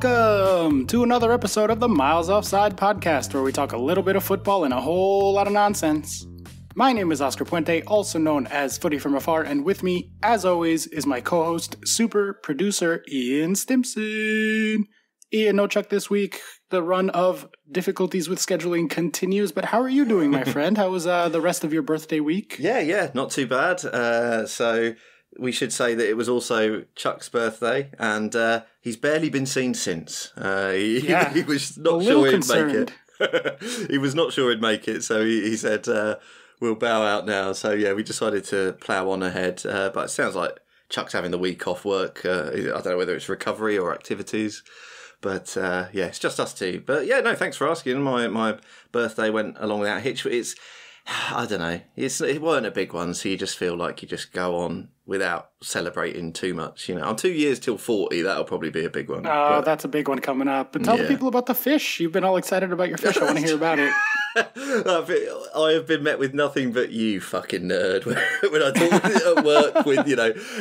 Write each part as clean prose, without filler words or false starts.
Welcome to another episode of the Miles Offside podcast, where we talk a little bit of football and a whole lot of nonsense. My name is Oscar Puente, also known as Footy From Afar, and with me, as always, is my co-host, super producer, Ian Stimson. Ian, no Chuck this week. The run of difficulties with scheduling continues, but how are you doing, my friend? How was the rest of your birthday week? Yeah, not too bad. So we should say that it was also Chuck's birthday, and he's barely been seen since. He was not sure he'd make it. He was not sure he'd make it, so he said, we'll bow out now. So yeah, we decided to plough on ahead, but it sounds like Chuck's having the week off work. I don't know whether it's recovery or activities. But yeah, it's just us two. But yeah, no, thanks for asking. My birthday went along without a hitch. It's, I don't know, it weren't a big one, so you just feel like you just go on without celebrating too much. You know, I'm 2 yees till 40. That'll probably be a big one. Oh, that's a big one coming up. But tell the people about the fish. You've been all excited about your fish. I want to hear about it. I have been met with nothing but you fucking nerd when I talk at work with,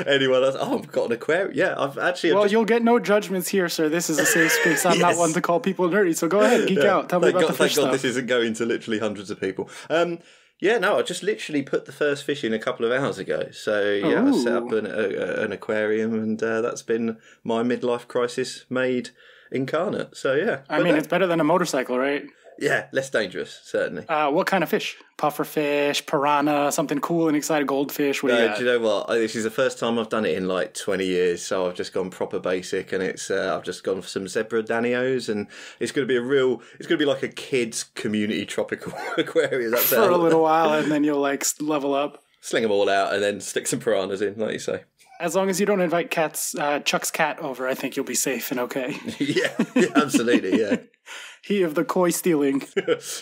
anyone else. Oh, I've got an aquarium. Yeah, you'll get no judgments here, sir. This is a safe space. I'm not one to call people nerdy, so go ahead, geek out. Tell me about the fish stuff. Thank God this isn't going to literally hundreds of people. I just literally put the first fish in a couple of hours ago. So yeah, I set up an aquarium, and that's been my midlife crisis made incarnate. So yeah, I mean, it's better than a motorcycle, right? Yeah, less dangerous, certainly. What kind of fish? Puffer fish, piranha, something cool and exciting, goldfish? What do you got? Do you know what? This is the first time I've done it in like 20 years, so I've just gone proper basic, and I've just gone for some zebra danios, and it's going to be like a kid's community tropical aquarium. For a little while, and then you'll level up. Sling them all out, and then stick some piranhas in, like you say. As long as you don't invite Chuck's cat over, I think you'll be safe and okay. yeah, absolutely, yeah. He of the koi stealing.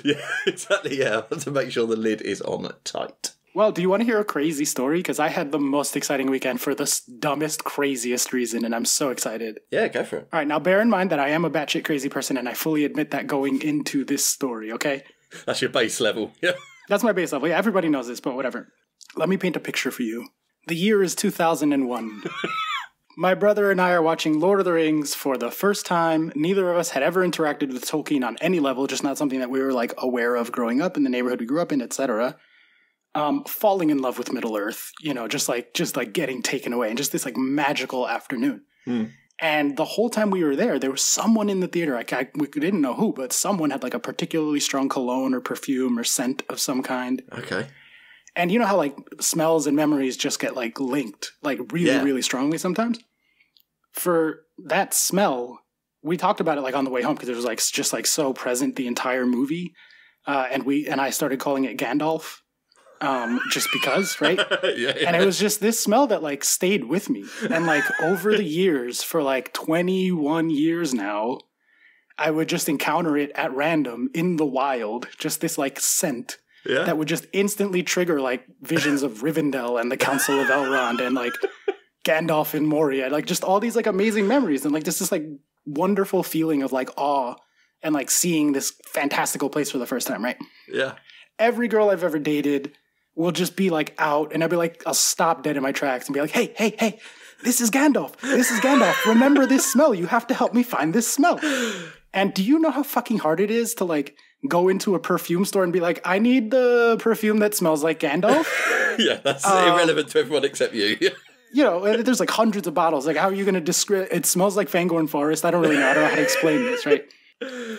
Yeah, exactly, yeah. I want to make sure the lid is on tight. Well, do you want to hear a crazy story? Because I had the most exciting weekend for the dumbest, craziest reason, and I'm so excited. Yeah, go for it. All right, now bear in mind that I am a batshit crazy person, and I fully admit that going into this story, okay? That's your base level, yeah. That's my base level. Yeah, everybody knows this, but whatever. Let me paint a picture for you. The year is 2001. My brother and I are watching Lord of the Rings for the first time. Neither of us had ever interacted with Tolkien on any level, just not something that we were aware of growing up in the neighborhood we grew up in, etc. Falling in love with Middle-earth, just getting taken away, and just this magical afternoon. And the whole time we were there was someone in the theater. We didn't know who, but someone had a particularly strong cologne or perfume or scent of some kind. Okay. And you know how smells and memories just get linked really strongly sometimes? For that smell, we talked about it on the way home because it was just so present the entire movie. And I started calling it Gandalf. Just because, right? Yeah. And it was just this smell that stayed with me. And over the years, for 21 years now, I would just encounter it at random in the wild, just this scent. Yeah. That would just instantly trigger visions of Rivendell and the Council of Elrond and Gandalf and Moria, just all these amazing memories and just this wonderful feeling of awe and seeing this fantastical place for the first time, right? Yeah. Every girl I've ever dated will just be out, and I'll be I'll stop dead in my tracks and be hey, this is Gandalf. This is Gandalf. Remember this smell. You have to help me find this smell. And do you know how fucking hard it is to go into a perfume store and be I need the perfume that smells like Gandalf? Yeah, that's irrelevant to everyone except you. There's hundreds of bottles. How are you going to describe it? Smells like Fangorn Forest. I don't really know. I don't know how to explain this, right?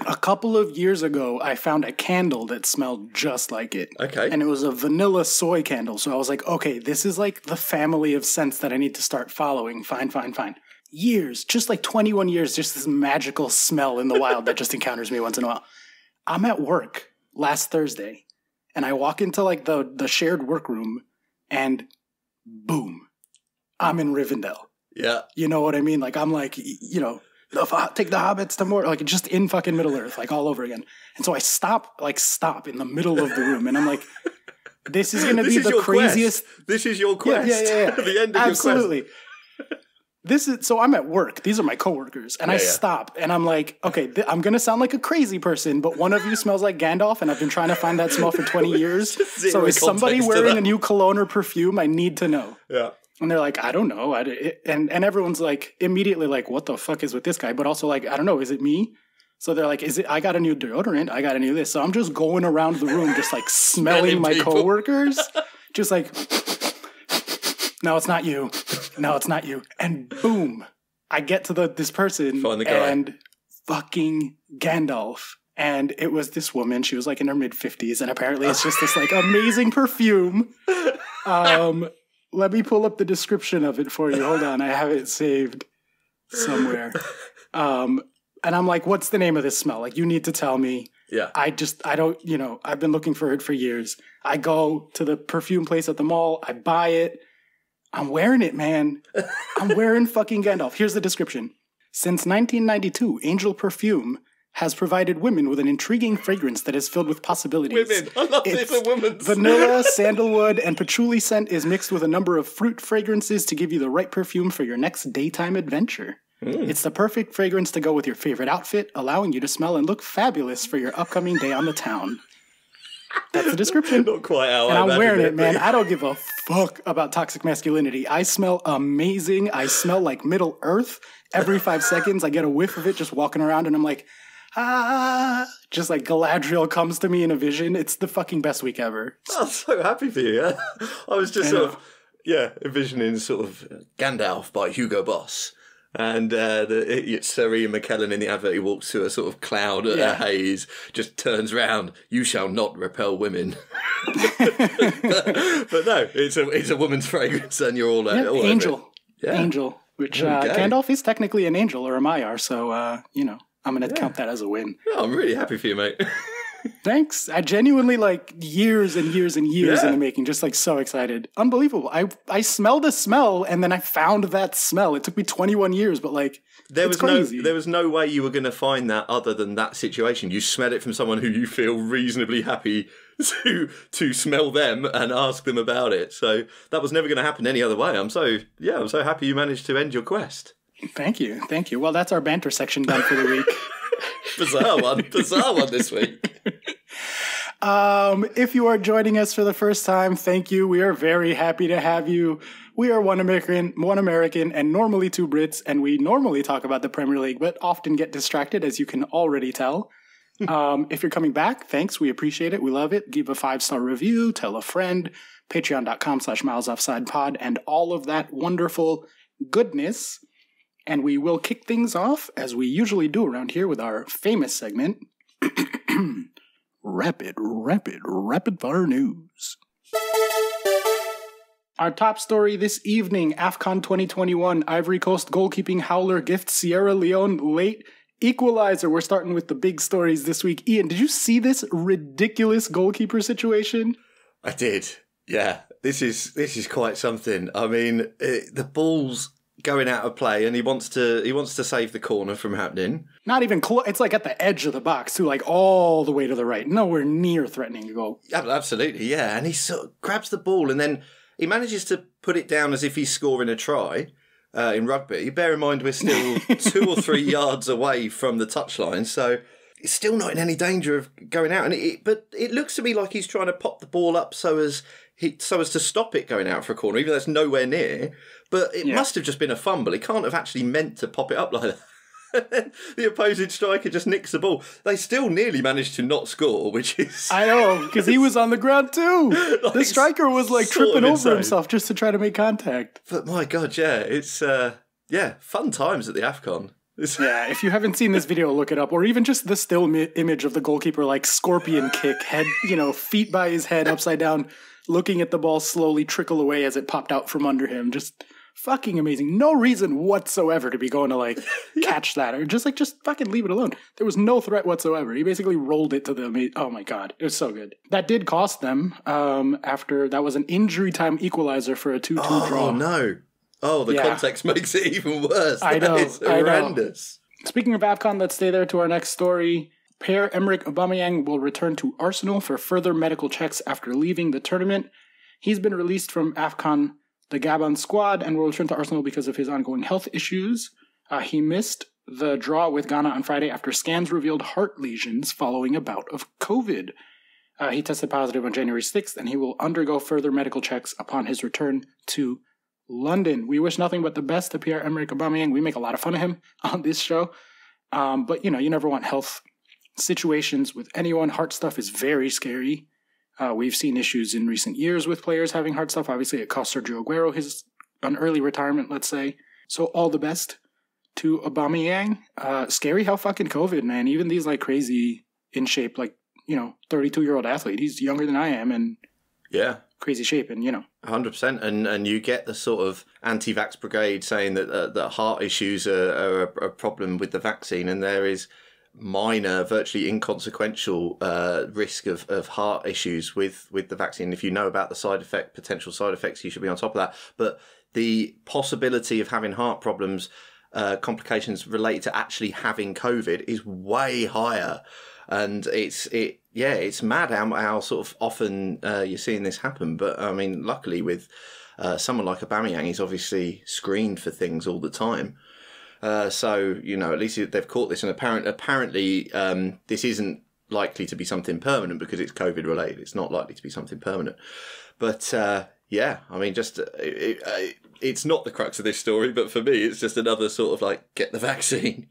A couple of years ago, I found a candle that smelled just like it. Okay. And it was a vanilla soy candle. So I was okay, this is the family of scents that I need to start following. Fine. Years, just 21 years, just this magical smell in the wild that just encounters me once in a while. I'm at work last Thursday, and I walk into the shared workroom, and boom, I'm in Rivendell. Yeah. You know what I mean? I'm take the hobbits to more, just in fucking Middle-earth, all over again. And so I stop in the middle of the room, and I'm this is going to be the craziest. Quest. This is your quest. Yeah. The end of Absolutely. your quest. So I'm at work. These are my coworkers. And I stop and I'm okay, I'm going to sound like a crazy person, but one of you smells like Gandalf and I've been trying to find that smell for 20 years. So is somebody wearing a new cologne or perfume? I need to know. Yeah. And they're like, I don't know. And everyone's like, immediately like, what the fuck is with this guy? But also like, I don't know, is it me? So they're like, I got a new deodorant, I got a new this. So I'm just going around the room just like smelling my coworkers. Just like, no, it's not you. No, it's not you. And boom, I get to this person and fucking Gandalf. And it was this woman. She was like in her mid-50s. And apparently it's just this like amazing perfume. Let me pull up the description of it for you. Hold on. I have it saved somewhere. And I'm like, what's the name of this smell? Like, you need to tell me. Yeah. I don't, I've been looking for it for years. I go to the perfume place at the mall. I buy it. I'm wearing it, man. I'm wearing fucking Gandalf. Here's the description. Since 1992, Angel Perfume has provided women with an intriguing fragrance that is filled with possibilities. Women. I love this. A woman's. Vanilla, sandalwood, and patchouli scent is mixed with a number of fruit fragrances to give you the right perfume for your next daytime adventure. It's the perfect fragrance to go with your favorite outfit, allowing you to smell and look fabulous for your upcoming day on the town. That's the description. Not quite how and I'm wearing it, man. I don't give a fuck about toxic masculinity. I smell amazing. I smell like Middle Earth. Every 5 seconds, I get a whiff of it just walking around, and I'm like, just like Galadriel comes to me in a vision. It's the fucking best week ever. I'm so happy for you. Yeah? I was just envisioning sort of Gandalf by Hugo Boss. And it's Sir Ian McKellen in the advert. He walks through a sort of cloud, a haze, just turns round. You shall not repel women. but no, it's a woman's fragrance, and you're all Angel. Yeah. Angel, which Gandalf is technically an angel or a Maiar, so I'm going to count that as a win. Oh, I'm really happy for you, mate. Thanks. I genuinely like years and years and years in the making, just like so excited. Unbelievable. I smelled a smell and then I found that smell. It took me 21 years, but like, it's crazy. There was no way you were going to find that other than that situation. You smell it from someone who you feel reasonably happy to smell them and ask them about it. So that was never going to happen any other way. I'm so happy you managed to end your quest. Thank you. Well, that's our banter section done for the week. Bizarre one this week. If you are joining us for the first time, thank you. We are very happy to have you. We are one American, and normally two Brits, and we normally talk about the Premier League, but often get distracted, as you can already tell. If you're coming back, thanks. We appreciate it. We love it. Give a 5-star review, tell a friend, patreon.com/milesoffsidepod, and all of that wonderful goodness. And we will kick things off, as we usually do around here, with our famous segment, Rapid Fire News. Our top story this evening, AFCON 2021, Ivory Coast goalkeeping howler gifts Sierra Leone late equalizer. We're starting with the big stories this week. Ian, did you see this ridiculous goalkeeper situation? I did, yeah. This is quite something. I mean, the ball's going out of play, and he wants to save the corner from happening. Not even close. It's like at the edge of the box too, like all the way to the right, nowhere near threatening a goal. Yeah, absolutely, yeah. And he sort of grabs the ball, and then he manages to put it down as if he's scoring a try in rugby. Bear in mind, we're still 2 or 3 yards away from the touchline, so it's still not in any danger of going out. But it looks to me like he's trying to pop the ball up so as to stop it going out for a corner, even though it's nowhere near. But it must have just been a fumble. He can't have actually meant to pop it up like that. The opposing striker just nicks the ball. They still nearly managed to not score, which is... I know, because he was on the ground too. The striker was like tripping over himself just to try to make contact. But my God, yeah, it's, fun times at the AFCON. Yeah, if you haven't seen this video, look it up. Or even just the still image of the goalkeeper, like scorpion kick, head, feet by his head, upside down, looking at the ball slowly trickle away as it popped out from under him. Just fucking amazing. No reason whatsoever to be going to catch that or just fucking leave it alone. There was no threat whatsoever. He basically rolled it to the, oh my God, it was so good. That did cost them after that was an injury time equalizer for a 2-2 draw. Oh no. Oh, the context makes it even worse. I know. It's horrendous. Speaking of AFCON, let's stay there to our next story. Pierre-Emerick Aubameyang will return to Arsenal for further medical checks after leaving the tournament. He's been released from AFCON, the Gabon squad, and will return to Arsenal because of his ongoing health issues. He missed the draw with Ghana on Friday after scans revealed heart lesions following a bout of COVID. He tested positive on January 6th, and he will undergo further medical checks upon his return to London. We wish nothing but the best to Pierre-Emerick Aubameyang. We make a lot of fun of him on this show. But, you never want health situations with anyone. Heart stuff is very scary. We've seen issues in recent years with players having heart stuff. Obviously, it cost Sergio Aguero an early retirement, let's say. So all the best to Aubameyang. Scary how fucking COVID, man. Even these like crazy in shape, like, 32-year-old athlete. He's younger than I am and crazy shape and, 100%. And you get the sort of anti-vax brigade saying that heart issues are a problem with the vaccine, and there is minor, virtually inconsequential risk of heart issues with the vaccine. If you know about the potential side effects, you should be on top of that. But the possibility of having heart problems, complications related to actually having COVID is way higher. And it's mad how sort of often you're seeing this happen. But I mean, luckily with someone like Aubameyang, he's obviously screened for things all the time. So, at least they've caught this. And apparently this isn't likely to be something permanent because it's COVID related. It's not likely to be something permanent. But I mean, just it's not the crux of this story, but for me, it's just another sort of like, get the vaccine,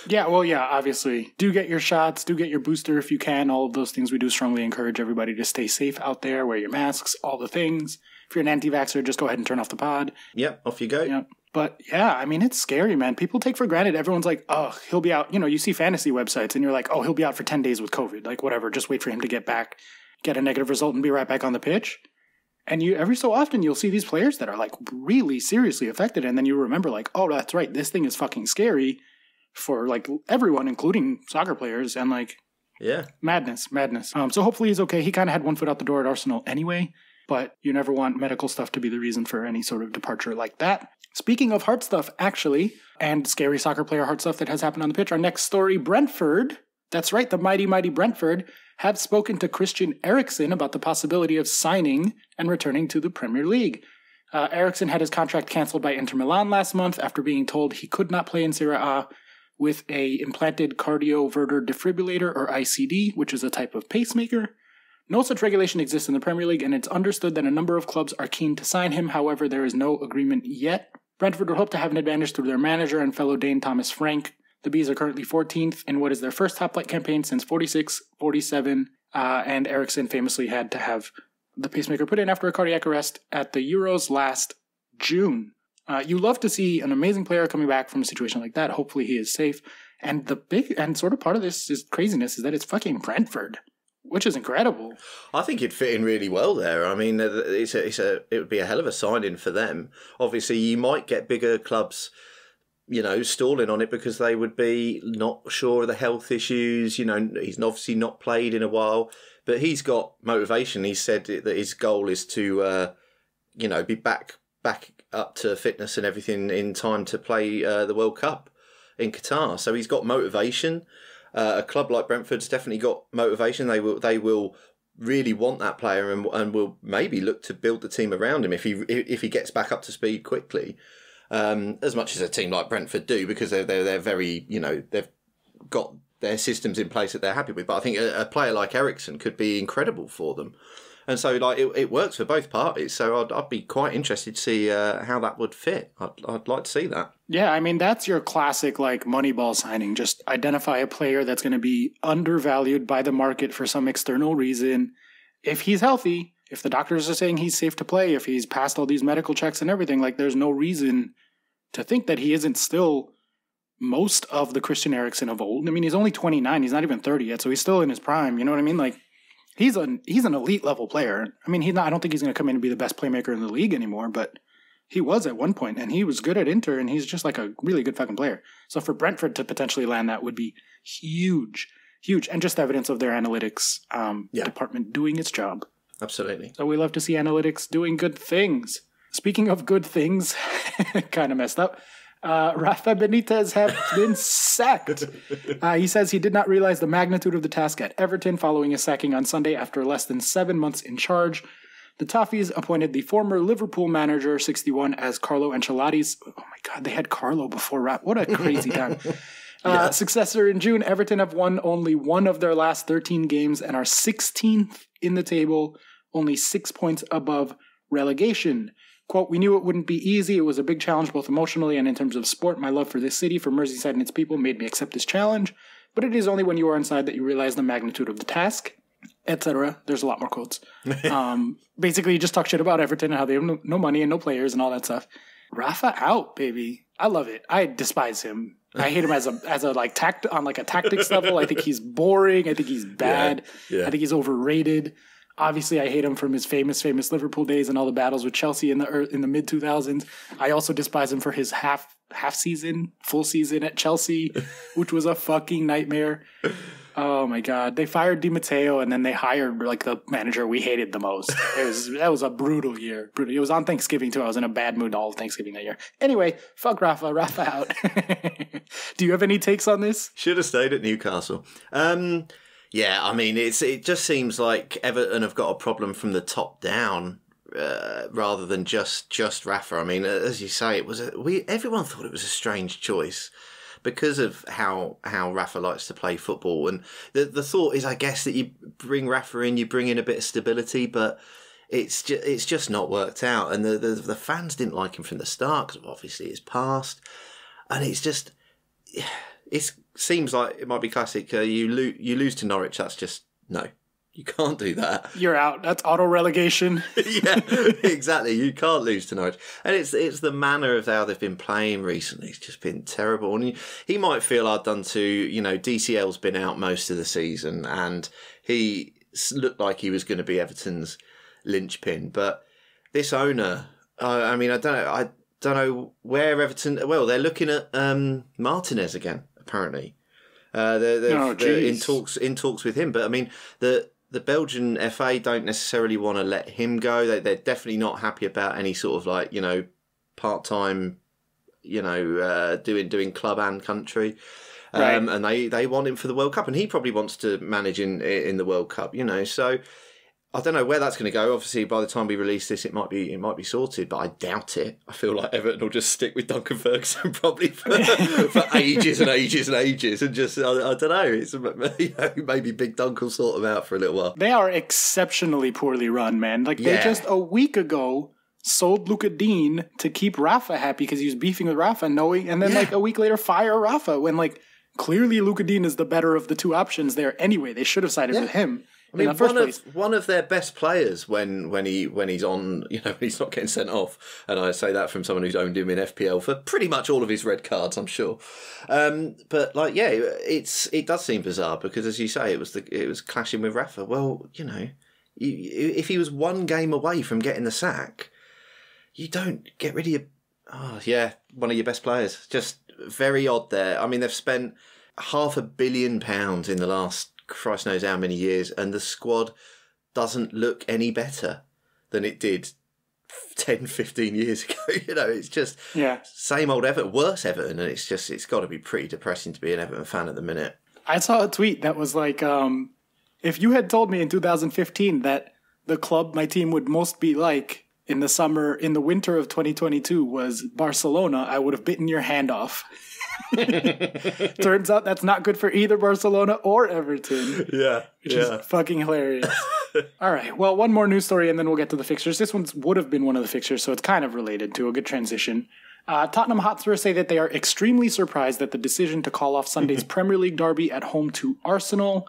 Yeah, well, yeah, obviously. Do get your shots, do get your booster if you can. All of those things we do strongly encourage everybody to stay safe out there, wear your masks, all the things. If you're an anti-vaxxer, just go ahead and turn off the pod. Yep, off you go. Yep. But yeah, I mean, it's scary, man. People take for granted. Everyone's like, oh, he'll be out. You see fantasy websites and you're like, oh, he'll be out for 10 days with COVID. Like, whatever, just wait for him to get back, get a negative result and be right back on the pitch. And every so often you'll see these players that are like really seriously affected. And then you remember like, oh, that's right. This thing is fucking scary for like everyone, including soccer players. And like, madness. So hopefully he's okay. He kind of had one foot out the door at Arsenal anyway, but you never want medical stuff to be the reason for any sort of departure like that. Speaking of heart stuff, actually, and scary soccer player heart stuff that has happened on the pitch, our next story, Brentford. That's right. The mighty, mighty Brentford have spoken to Christian Eriksen about the possibility of signing and returning to the Premier League. Eriksen had his contract cancelled by Inter Milan last month after being told he could not play in Serie A with a implanted cardioverter defibrillator, or ICD, which is a type of pacemaker. No such regulation exists in the Premier League, and it's understood that a number of clubs are keen to sign him. However, there is no agreement yet. Brentford would hope to have an advantage through their manager and fellow Dane Thomas Frank. The Bees are currently 14th in what is their first top-flight campaign since 46-47, and Eriksen famously had to have the pacemaker put in after a cardiac arrest at the Euros last June. You love to see an amazing player coming back from a situation like that. Hopefully he is safe. And the big and sort of part of this is craziness is that it's fucking Brentford, which is incredible. I think it'd fit in really well there. I mean, it would be a hell of a signing for them. Obviously, you might get bigger clubs, stalling on it because they would be not sure of the health issues. He's obviously not played in a while, but he's got motivation. He said that his goal is to, be back up to fitness and everything in time to play the World Cup in Qatar. So he's got motivation. A club like Brentford's definitely got motivation. They will really want that player and will maybe look to build the team around him if he gets back up to speed quickly. As much as a team like Brentford do, because they're very, they've got their systems in place that they're happy with. But I think a player like Eriksen could be incredible for them. And so, like, it works for both parties. So I'd be quite interested to see how that would fit. I'd like to see that. Yeah, I mean, that's your classic, like, Moneyball signing. Just identify a player that's going to be undervalued by the market for some external reason. If he's healthy, if the doctors are saying he's safe to play, if he's passed all these medical checks and everything, like, there's no reason to think that he isn't still most of the Christian Eriksen of old. I mean, he's only 29. He's not even 30 yet, so he's still in his prime. You know what I mean? Like, he's an elite level player. I mean, I don't think he's going to come in and be the best playmaker in the league anymore, but he was at one point, and he was good at Inter, and he's just like a really good fucking player. So for Brentford to potentially land that would be huge, huge, and just evidence of their analytics department doing its job. Absolutely. So we love to see analytics doing good things. Speaking of good things, kind of messed up. Rafa Benitez has been sacked. He says he did not realize the magnitude of the task at Everton following his sacking on Sunday after less than 7 months in charge. The Toffees appointed the former Liverpool manager, 61, as Carlo Ancelotti's... Oh my God, they had Carlo before Rafa. What a crazy time. Successor in June. Everton have won only one of their last 13 games and are 16th in the table, only 6 points above relegation. Quote, we knew it wouldn't be easy. It was a big challenge both emotionally and in terms of sport. My love for this city, for Merseyside and its people made me accept this challenge. But it is only when you are inside that you realize the magnitude of the task, etc. There's a lot more quotes. Basically, you just talk shit about Everton and how they have no money and no players and all that stuff. Rafa out, baby. I love it. I despise him. I hate him as a like on a tactics level. I think he's boring. I think he's bad. I think he's overrated. Obviously, I hate him from his famous Liverpool days and all the battles with Chelsea in the mid 2000s. I also despise him for his full season at Chelsea, which was a fucking nightmare. Oh my God! They fired Di Matteo and then they hired like the manager we hated the most. That was a brutal year. It was on Thanksgiving too. I was in a bad mood all Thanksgiving that year. Anyway, fuck Rafa. Rafa out. Do you have any takes on this? Should have stayed at Newcastle. Yeah, I mean, it just seems like Everton have got a problem from the top down rather than just Rafa. I mean, as you say, everyone thought it was a strange choice because of how Rafa likes to play football. And the thought is, I guess, that you bring Rafa in, you bring in a bit of stability, but it's just not worked out. And the fans didn't like him from the start because obviously it's past, and it's just it seems like it might be classic. You lose to Norwich. That's just no. You can't do that. You're out. That's auto relegation. Yeah, exactly. You can't lose to Norwich. And it's the manner of how they've been playing recently. It's just been terrible. And he might feel hard done to. DCL's been out most of the season, and he looked like he was going to be Everton's linchpin. But this owner, I don't know where Everton. Well, they're looking at Martinez again. Apparently, they're in talks with him. But I mean, the Belgian FA don't necessarily want to let him go. They're definitely not happy about any sort of like part-time, doing club and country. Right. And they want him for the World Cup, and he probably wants to manage in the World Cup. So I don't know where that's going to go. Obviously, by the time we release this, it might be sorted, but I doubt it. I feel like Everton will just stick with Duncan Ferguson probably for ages and ages and ages, and just I don't know. It's maybe Big Dunk will sort them out for a little while. They are exceptionally poorly run, man. Like they just a week ago sold Luka Dean to keep Rafa happy because he was beefing with Rafa, and then like a week later fire Rafa when like clearly Luka Dean is the better of the two options there. Anyway, they should have sided with him. I mean, one of their best players when he's on, he's not getting sent off, and I say that from someone who's owned him in FPL for pretty much all of his red cards, I'm sure. But it does seem bizarre because, as you say, it was clashing with Rafa. Well, if he was one game away from getting the sack, you don't get rid of one of your best players. Just very odd there. I mean, they've spent £500 million in the last Christ knows how many years, and the squad doesn't look any better than it did 10, 15 years ago. It's just same old Everton, worse Everton, and it's got to be pretty depressing to be an Everton fan at the minute. I saw a tweet that was like, if you had told me in 2015 that the club my team would most be like in the winter of 2022 was Barcelona, I would have bitten your hand off. Turns out that's not good for either Barcelona or Everton. Which is fucking hilarious. All right, well, one more news story and then we'll get to the fixtures. This one would have been one of the fixtures, so it's kind of related to a good transition. Tottenham Hotspur say that they are extremely surprised at the decision to call off Sunday's Premier League derby at home to Arsenal.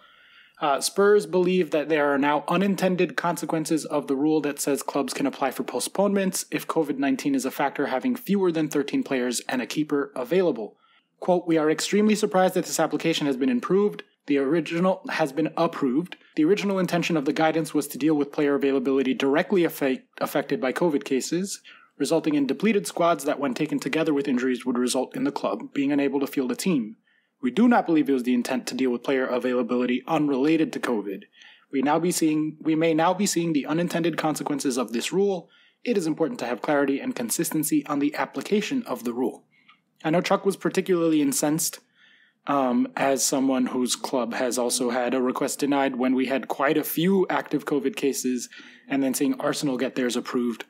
Spurs believe that there are now unintended consequences of the rule that says clubs can apply for postponements if COVID-19 is a factor, having fewer than 13 players and a keeper available. Quote, we are extremely surprised that this application has been approved. The original intention of the guidance was to deal with player availability directly affected by COVID cases, resulting in depleted squads that, when taken together with injuries, would result in the club being unable to field a team. We do not believe it was the intent to deal with player availability unrelated to COVID. We may now be seeing the unintended consequences of this rule. It is important to have clarity and consistency on the application of the rule. I know Chuck was particularly incensed as someone whose club has also had a request denied when we had quite a few active COVID cases, and then seeing Arsenal get theirs approved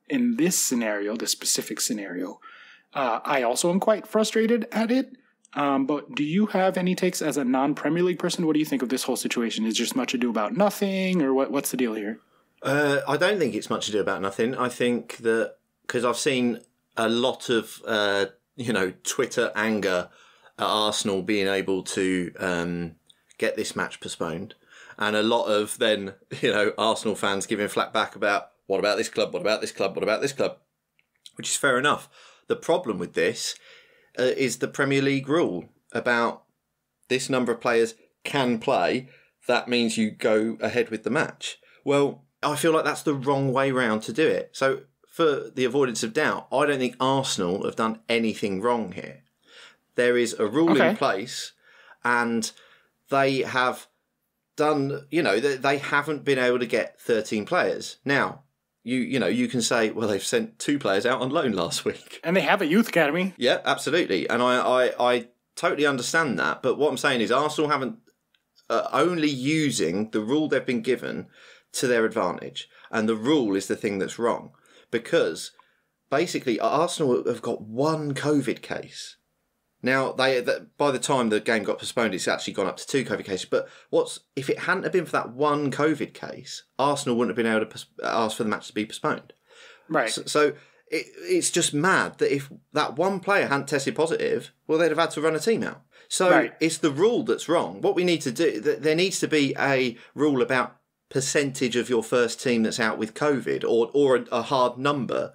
in this specific scenario. I also am quite frustrated at it. But do you have any takes as a non-Premier League person? What do you think of this whole situation? Is just much ado about nothing, or what's the deal here? I don't think it's much ado about nothing. I think that because I've seen a lot of, Twitter anger at Arsenal being able to get this match postponed. And a lot of then, Arsenal fans giving flack back about, what about this club? What about this club? What about this club? Which is fair enough. The problem with this is the Premier League rule about this number of players can play. That means you go ahead with the match. Well, I feel like that's the wrong way round to do it. So for the avoidance of doubt, I don't think Arsenal have done anything wrong here. There is a rule in place and they have done, they haven't been able to get 13 players. Now, you can say, well, they've sent 2 players out on loan last week. And they have a youth academy. Yeah, absolutely. And I totally understand that. But what I'm saying is Arsenal haven't only using the rule they've been given to their advantage. And the rule is the thing that's wrong. Because basically Arsenal have got 1 COVID case. Now, by the time the game got postponed, it's actually gone up to 2 COVID cases. But if it hadn't have been for that 1 COVID case, Arsenal wouldn't have been able to ask for the match to be postponed. Right. So it's just mad that if that 1 player hadn't tested positive, well, they'd have had to run a team out. So It's the rule that's wrong. What we need to do, there needs to be a rule about percentage of your first team that's out with COVID or a hard number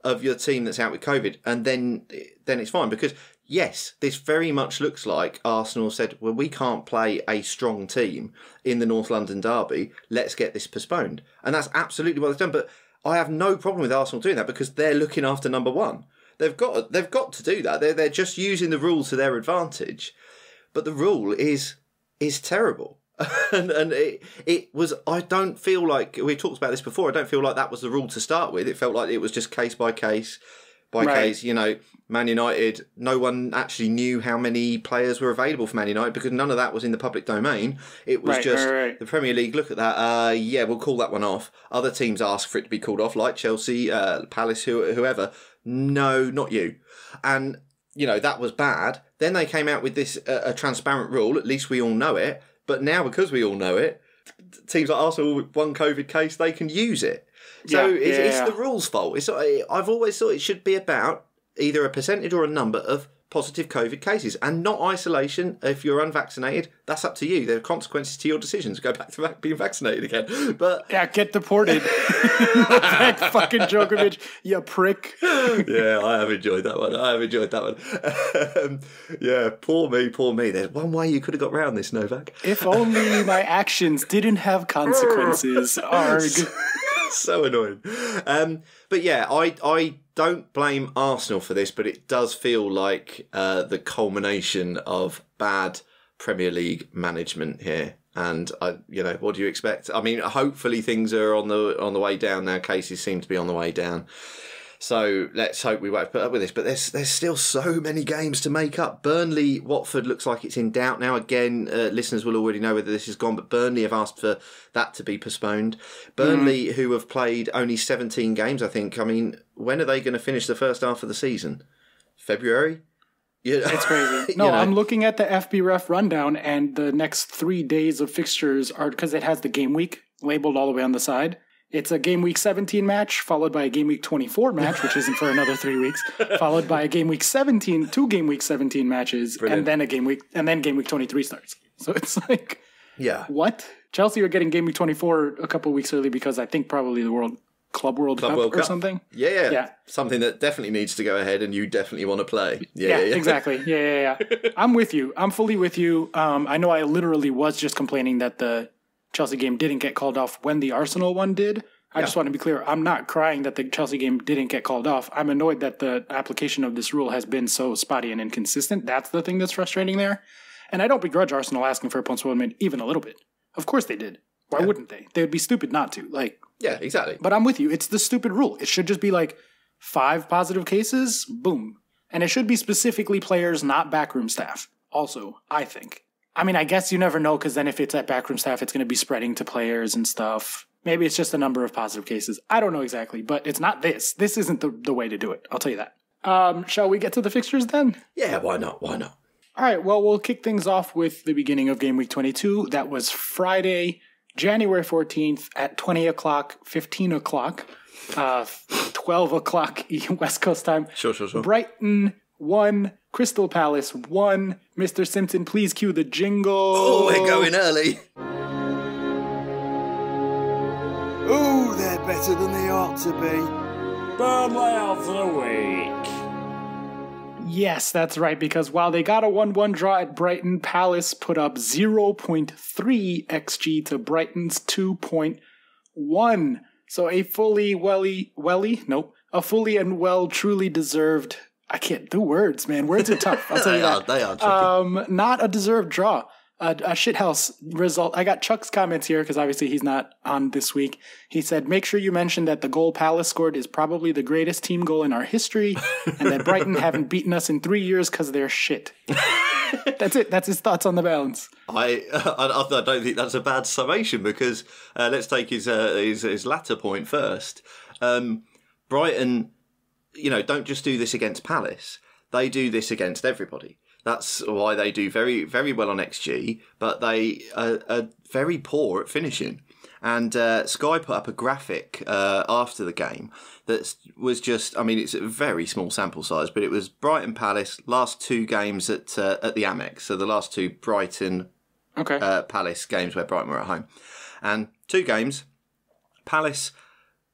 of your team that's out with COVID. And then it's fine because... Yes, this very much looks like Arsenal said, well, we can't play a strong team in the North London derby. Let's get this postponed. And that's absolutely what they've done. But I have no problem with Arsenal doing that because they're looking after number 1. They've got to do that. They're just using the rule to their advantage. But the rule is terrible. and it was, I don't feel like, we've talked about this before, I don't feel like that was the rule to start with. It felt like it was just case by case. Case, Man United, no one actually knew how many players were available for Man United because none of that was in the public domain. It was the Premier League, look at that, we'll call that one off. Other teams ask for it to be called off, like Chelsea, Palace, whoever. No, not you. And, that was bad. Then they came out with this, a transparent rule, at least we all know it. But now, because we all know it, teams like Arsenal with 1 COVID case, they can use it. So it's the rules' fault. I've always thought it should be about either a percentage or a number of positive COVID cases and not isolation. If you're unvaccinated, that's up to you. There are consequences to your decisions. Go back to being vaccinated again. But get deported. That fucking Djokovic, you prick. Yeah, I have enjoyed that one. Poor me. There's one way you could have got round this, Novak. If only my actions didn't have consequences. Arg. So annoying. But yeah, I don't blame Arsenal for this, but it does feel like the culmination of bad Premier League management here. And what do you expect? I mean, hopefully things are on the way down now. Cases seem to be on the way down. So let's hope we won't put up with this. But there's still so many games to make up. Burnley, Watford looks like it's in doubt now. Again, listeners will already know whether this is gone, but Burnley have asked for that to be postponed. Burnley, who have played only 17 games, I think. I mean, when are they going to finish the first half of the season? February? It's crazy. No, I'm looking at the FBref rundown, and the next 3 days of fixtures are, because it has the game week labeled all the way on the side. It's a game week 17 match, followed by a game week 24 match, which isn't for another 3 weeks, followed by a game week 17, 2 game week 17 matches, and then game week 23 starts. So it's like, what? Chelsea are getting game week 24 a couple weeks early because I think probably the Club World Cup or something. Yeah. Something that definitely needs to go ahead and you definitely want to play. Yeah. Exactly. Yeah. I'm with you. I'm fully with you. I know I literally was just complaining that the Chelsea game didn't get called off when the Arsenal one did. I just want to be clear. I'm not crying that the Chelsea game didn't get called off. I'm annoyed that the application of this rule has been so spotty and inconsistent. That's the thing that's frustrating there. And I don't begrudge Arsenal asking for a postponement even a little bit. Of course they did. Why wouldn't they? They would be stupid not to. Yeah, exactly. But I'm with you. It's the stupid rule. It should just be 5 positive cases, boom. And it should be specifically players, not backroom staff. Also, I think. I mean, I guess you never know, because then if it's at backroom staff, it's going to be spreading to players and stuff. Maybe it's just a number of positive cases. I don't know exactly, but it's not this. This isn't the way to do it. I'll tell you that. Shall we get to the fixtures then? Yeah, why not? All right, well, we'll kick things off with the beginning of Game Week 22. That was Friday, January 14th at 20 o'clock, 15 o'clock. 12 12 o'clock West Coast time. Sure. Brighton 1, Crystal Palace 1. Mr. Simpson, please cue the jingle. Oh, we're going early. Oh, they're better than they ought to be. Burnley of the week. Yes, that's right, because while they got a 1-1 draw at Brighton, Palace put up 0.3 XG to Brighton's 2.1. So a fully and well truly deserved, I can't do words, man. Words are tough. I'll tell you that. They are tricky. Not a deserved draw. A shithouse result. I got Chuck's comments here because obviously he's not on this week. He said, make sure you mention that the goal Palace scored is probably the greatest team goal in our history and that Brighton haven't beaten us in 3 years because they're shit. That's it. That's his thoughts on the balance. I don't think that's a bad summation because let's take his latter point first. Brighton, don't just do this against Palace. They do this against everybody. That's why they do very, very well on XG, but they are very poor at finishing. And Sky put up a graphic after the game that was just, it's a very small sample size, but it was Brighton Palace, last 2 games at the Amex. So the last 2 Brighton Palace games where Brighton were at home. And 2 games, Palace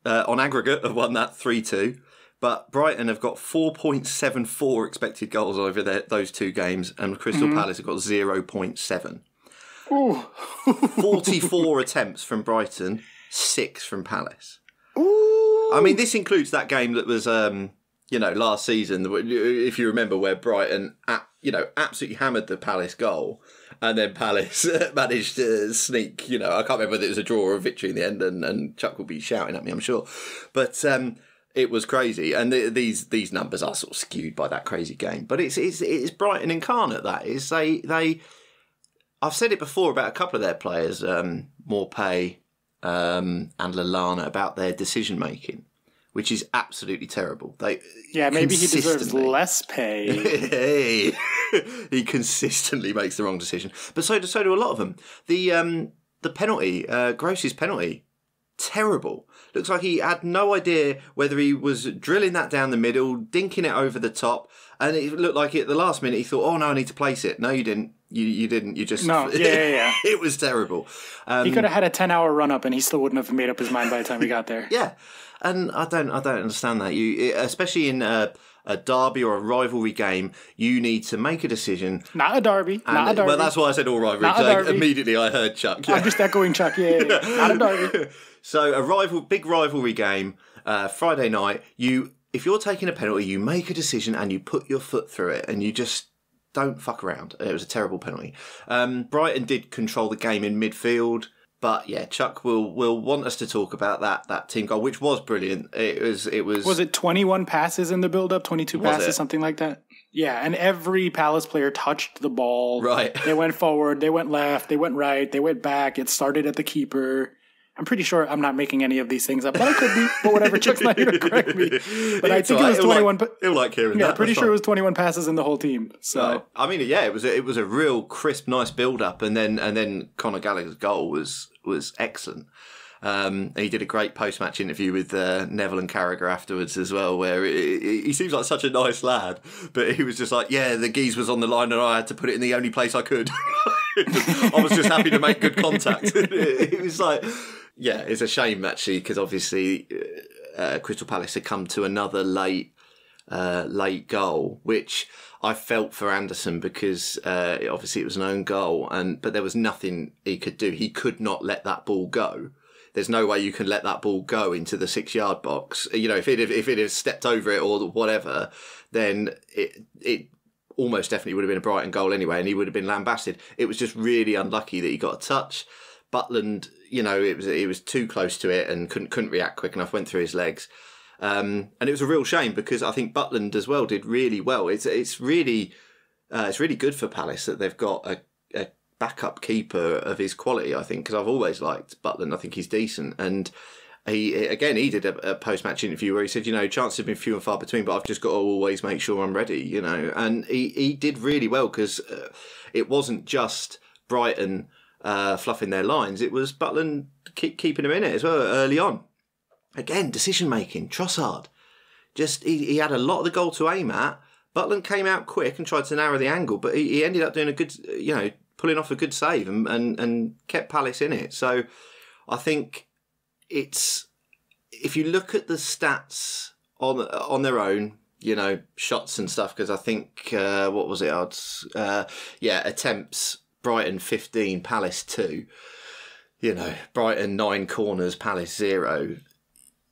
on aggregate have won that 3-2. But Brighton have got 4.74 expected goals over those 2 games, and Crystal Palace have got 0.7. 44 attempts from Brighton, 6 from Palace. Ooh. This includes that game that was, last season, if you remember, where Brighton, absolutely hammered the Palace goal, and then Palace managed to sneak. I can't remember whether it was a draw or a victory in the end, and Chuck will be shouting at me, I'm sure, but. It was crazy, and these numbers are sort of skewed by that crazy game. But it's Brighton incarnate. That is, they. I've said it before about a couple of their players, Morpay and Lallana, about their decision making, which is absolutely terrible. Maybe he deserves less pay. He consistently makes the wrong decision, but so do a lot of them. The penalty, Gross's penalty, terrible. Looks like he had no idea whether he was drilling that down the middle, dinking it over the top, and it looked like at the last minute he thought, oh no, I need to place it. No, you didn't. You didn't. You just... No, yeah. It was terrible. He could have had a 10-hour run-up and he still wouldn't have made up his mind by the time he got there. Yeah, and I don't understand that. Especially in a derby or a rivalry game, you need to make a decision. Not a derby. Well, that's why I said all rivalry. Immediately I heard Chuck. Yeah. I'm just echoing Chuck. Yeah. Not a derby. So a big rivalry game, Friday night, if you're taking a penalty, you make a decision and you put your foot through it and you just don't fuck around. It was a terrible penalty. Brighton did control the game in midfield, but yeah, Chuck will want us to talk about that team goal, which was brilliant. It was. Was it 21 passes in the build-up, 22 passes, something like that? Yeah, and every Palace player touched the ball. Right. They went forward, they went left, they went right, they went back. It started at the keeper. I'm pretty sure I'm not making any of these things up, but I could be. But whatever, Chuck's not here to correct me. But I think it was 21. He'll like hearing that. Yeah, pretty sure it was 21 passes in the whole team. So it was a real crisp, nice build up, and then Conor Gallagher's goal was excellent. He did a great post match interview with Neville and Carragher afterwards as well, where he seems like such a nice lad, but he was just like, yeah, the geese was on the line and I had to put it in the only place I could. I was just happy to make good contact. It was like. Yeah, it's a shame actually because obviously Crystal Palace had come to another late goal, which I felt for Anderson because obviously it was an own goal, but there was nothing he could do. He could not let that ball go. There's no way you can let that ball go into the 6-yard box. If it had stepped over it or whatever, then it almost definitely would have been a Brighton goal anyway, and he would have been lambasted. It was just really unlucky that he got a touch. Butland, it was too close to it and couldn't react quick enough, went through his legs. And it was a real shame because I think Butland as well did really well. It's really good for Palace that they've got a backup keeper of his quality, I think, because I've always liked Butland. I think he's decent. And he did a post-match interview where he said, chances have been few and far between, but I've just got to always make sure I'm ready, And he did really well because it wasn't just Brighton fluffing their lines. It was Butland keeping him in it as well early on. Again, decision making. Trossard, just he had a lot of the goal to aim at. Butland came out quick and tried to narrow the angle, but he ended up doing a good, pulling off a good save and kept Palace in it. So I think it's, if you look at the stats on their own, shots and stuff, because I think, what was it? Attempts, Brighton 15, Palace 2. Brighton 9 corners, Palace 0.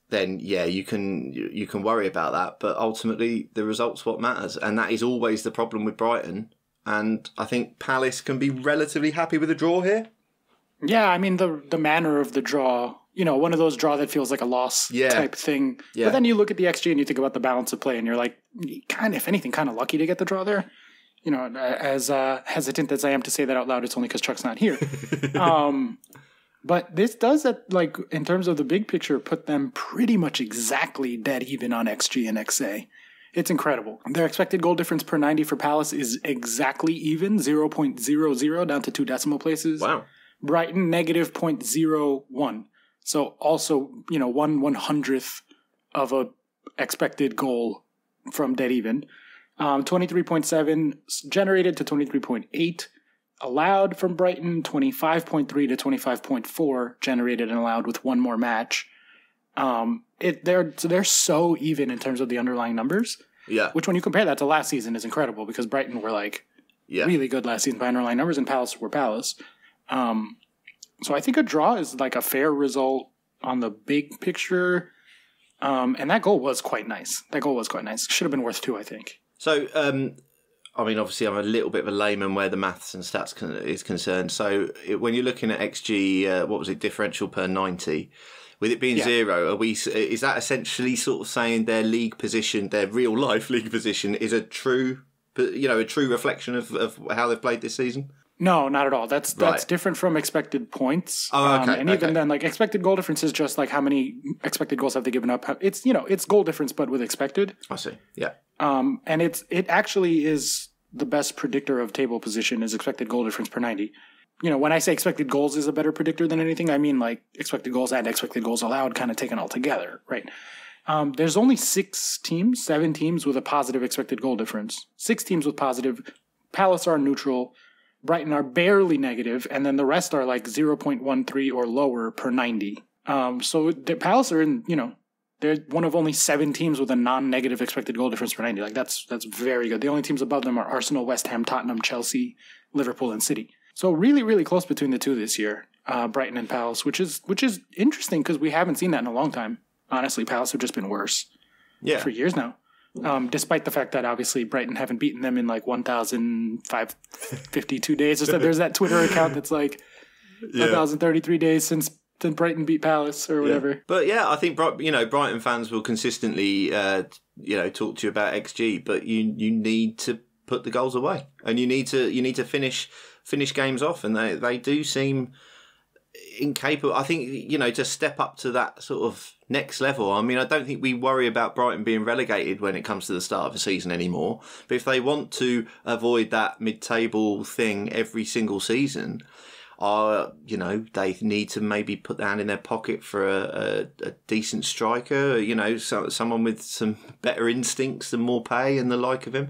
Then you can worry about that, but ultimately the result's what matters, and that is always the problem with Brighton. And I think Palace can be relatively happy with a draw here. Yeah, I mean the manner of the draw, one of those draw that feels like a loss type thing. Yeah. But then you look at the XG and you think about the balance of play, and you're like, if anything, kind of lucky to get the draw there. As hesitant as I am to say that out loud, it's only because Chuck's not here. But this does, in terms of the big picture, put them pretty much exactly dead even on XG and XA. It's incredible. Their expected goal difference per 90 for Palace is exactly even, 0.00 down to 2 decimal places. Wow. Brighton, negative 0.01. So also, 1/100th of a expected goal from dead even. 23.7 generated to 23.8. Allowed from Brighton, 25.3 to 25.4 generated and allowed with one more match. They're so even in terms of the underlying numbers. Yeah. Which when you compare that to last season is incredible, because Brighton were really good last season by underlying numbers, and Palace were Palace. So I think a draw is a fair result on the big picture. And that goal was quite nice. Should have been worth 2, I think. So, obviously I'm a little bit of a layman where the maths and stats is concerned. So when you're looking at XG, differential per 90, with it being 0, is that essentially sort of saying their league position, their real life league position, is a true reflection of how they've played this season? No, not at all. That's different from expected points. Oh, okay. And even then, expected goal difference is just how many expected goals have they given up. It's it's goal difference, but with expected. I see. Yeah. And it actually is the best predictor of table position is expected goal difference per 90. When I say expected goals is a better predictor than anything, I mean expected goals and expected goals allowed kind of taken all together, right? There's only 7 teams with a positive expected goal difference. 6 teams with positive. Palace are neutral. Brighton are barely negative, and then the rest are 0.13 or lower per 90. So the Palace are in, they're one of only 7 teams with a non-negative expected goal difference per 90. That's very good. The only teams above them are Arsenal, West Ham, Tottenham, Chelsea, Liverpool, and City. So really, really close between the two this year, Brighton and Palace, which is interesting because we haven't seen that in a long time. Honestly, Palace have just been worse for years now. Despite the fact that obviously Brighton haven't beaten them in 1,552 days or so. There's that Twitter account that's 1,033 days since Brighton beat Palace or whatever. Yeah. But I think Brighton fans will consistently talk to you about XG, but you need to put the goals away, and you need to finish games off, and they do seem incapable. I think to step up to that sort of next level. I mean, I don't think we worry about Brighton being relegated when it comes to the start of the season anymore. But if they want to avoid that mid-table thing every single season, they need to maybe put their hand in their pocket for a decent striker, someone with some better instincts and more pay and the like of him.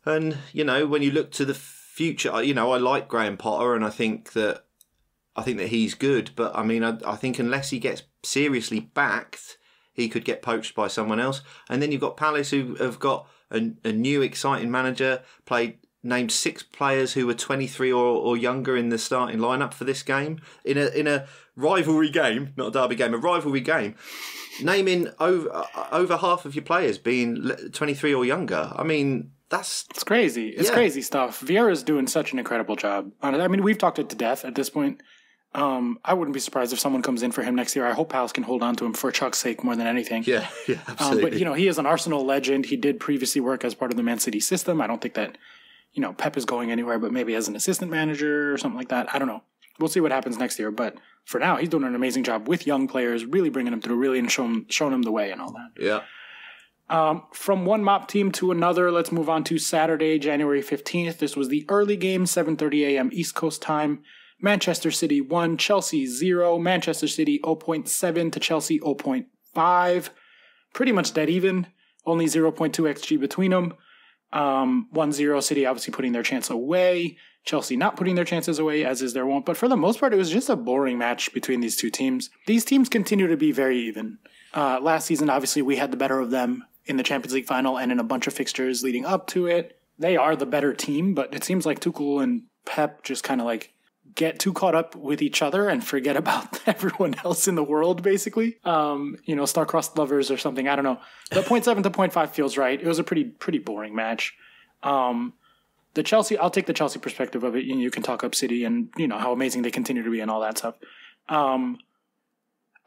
And, when you look to the future, I like Graham Potter, and I think that he's good, but I mean, I think unless he gets seriously backed, he could get poached by someone else. And then you've got Palace, who have got a new exciting manager, named 6 players who were 23 or younger in the starting lineup for this game in a rivalry game, not a derby game, a rivalry game. Naming over half of your players being 23 or younger. I mean, it's crazy. It's crazy stuff. Vieira's doing such an incredible job. I mean, we've talked it to death at this point. I wouldn't be surprised if someone comes in for him next year. I hope Palace can hold on to him for Chuck's sake more than anything. Yeah, absolutely. But, he is an Arsenal legend. He did previously work as part of the Man City system. I don't think that, Pep is going anywhere, but maybe as an assistant manager or something like that. I don't know. We'll see what happens next year. But for now, he's doing an amazing job with young players, really bringing them through, really and showing them the way and all that. Yeah. From one mop team to another, let's move on to Saturday, January 15th. This was the early game, 7:30 a.m. East Coast time. Manchester City 1, Chelsea 0. Manchester City 0.7 to Chelsea 0.5. Pretty much dead even. only 0.2 XG between them. 1-0 City obviously putting their chance away. Chelsea not putting their chances away, as is their wont. But for the most part, it was just a boring match between these two teams. These teams continue to be very even. Last season, obviously, we had the better of them in the Champions League final and in a bunch of fixtures leading up to it. They are the better team, but it seems like Tuchel and Pep just kind of like get too caught up with each other and forget about everyone else in the world, basically. Star-crossed lovers or something. I don't know. The 0.7 to 0.5 feels right. It was a pretty boring match. The Chelsea, I'll take the Chelsea perspective of it. You can talk up City and, how amazing they continue to be and all that stuff. I'm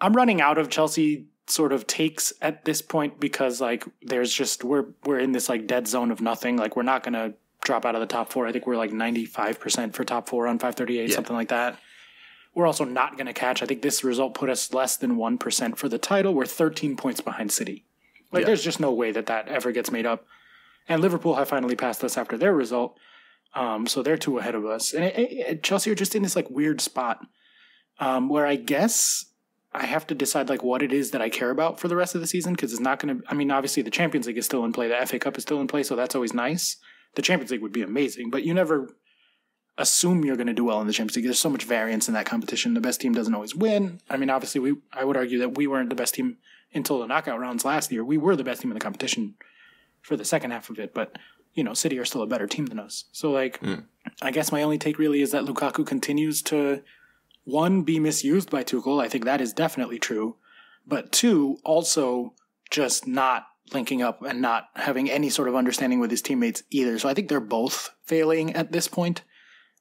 running out of Chelsea sort of takes at this point because, like, there's just, we're in this, like, dead zone of nothing. Like, we're not going to drop out of the top four. I think we're, like, 95% for top four on 538, something like that. We're also not going to catch. I think this result put us less than 1% for the title. We're 13 points behind City. Like, there's just no way that ever gets made up. And Liverpool have finally passed us after their result. So they're 2 ahead of us. And Chelsea are just in this like weird spot where I guess I have to decide like what it is that I care about for the rest of the season because it's not going to – I mean, obviously the Champions League is still in play. The FA Cup is still in play, so that's always nice. The Champions League would be amazing, but you never assume you're going to do well in the Champions League. There's so much variance in that competition. The best team doesn't always win. I mean, obviously I would argue that we weren't the best team until the knockout rounds last year. We were the best team in the competition for the second half of it, but City are still a better team than us. So I guess my only take really is that Lukaku continues to 1, be misused by Tuchel. I think that is definitely true, but 2, also just not linking up and not having any sort of understanding with his teammates either. So I think they're both failing at this point.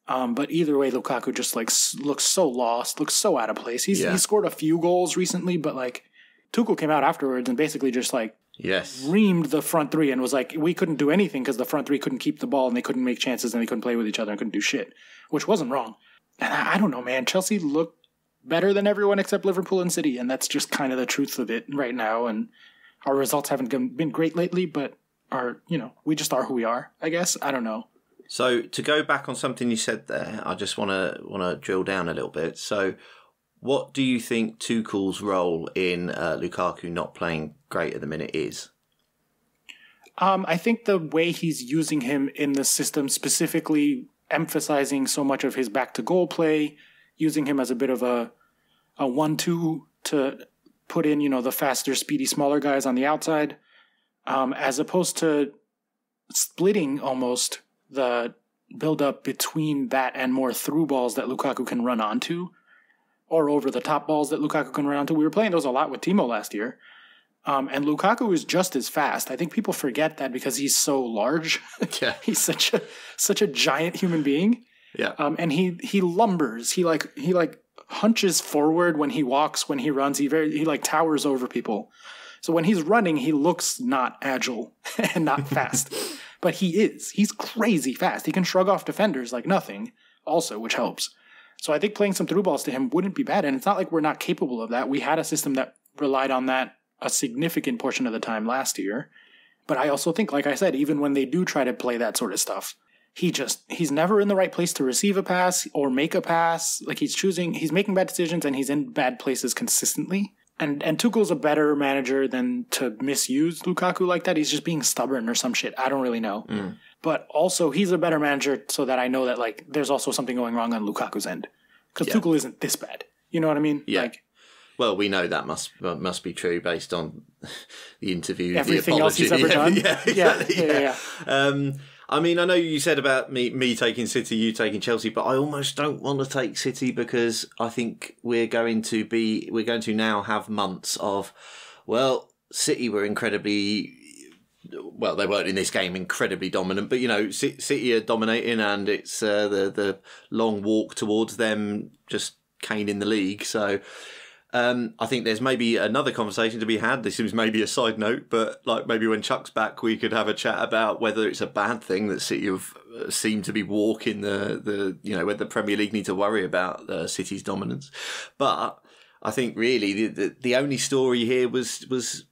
But either way, Lukaku just like looks so lost, looks so out of place. He scored a few goals recently, but like Tuchel came out afterwards and basically just like reamed the front 3 and was like, we couldn't do anything because the front 3 couldn't keep the ball and they couldn't make chances and they couldn't play with each other and couldn't do shit, which wasn't wrong. And I don't know, man. Chelsea looked better than everyone except Liverpool and City, and that's just kind of the truth of it right now. And our results haven't been great lately, but we just are who we are, I guess. I don't know. So to go back on something you said there, I just want to drill down a little bit. So what do you think Tuchel's role in Lukaku not playing great at the minute is? I think the way he's using him in the system, specifically emphasizing so much of his back-to-goal play, using him as a bit of a 1-2 to put in, the faster, speedy, smaller guys on the outside, as opposed to splitting almost the build-up between that and more through balls that Lukaku can run onto, or over the top balls that Lukaku can run onto. We were playing those a lot with Timo last year. And Lukaku is just as fast. I think people forget that because he's so large. Yeah. He's such a giant human being. Yeah. And he lumbers. He hunches forward when he walks, when he runs. He towers over people. So when he's running, he looks not agile and not fast. But he is. He's crazy fast. He can shrug off defenders like nothing also, which helps. So I think playing some through balls to him wouldn't be bad. And it's not like we're not capable of that. We had a system that relied on that a significant portion of the time last year. But I also think, like I said, even when they do try to play that sort of stuff, he's never in the right place to receive a pass or make a pass. Like he's making bad decisions and he's in bad places consistently. And Tuchel's a better manager than to misuse Lukaku like that. He's just being stubborn or some shit. I don't really know. But also, he's a better manager so that I know that like there's also something going wrong on Lukaku's end. Because Tuchel isn't this bad. You know what I mean? Yeah. Well, we know that must be true based on the interview, everything the else he's ever done. Yeah, exactly. Yeah. I mean, I know you said about me taking City, you taking Chelsea, but I almost don't want to take City because I think we're going to now have months of, City were incredibly. Well, they weren't in this game incredibly dominant, but City are dominating, and it's the long walk towards them just caning the league. So I think there's maybe another conversation to be had. This is maybe a side note, but like maybe when Chuck's back, we could have a chat about whether it's a bad thing that City have seemed to be walking the whether the Premier League need to worry about City's dominance. But I think really the only story here was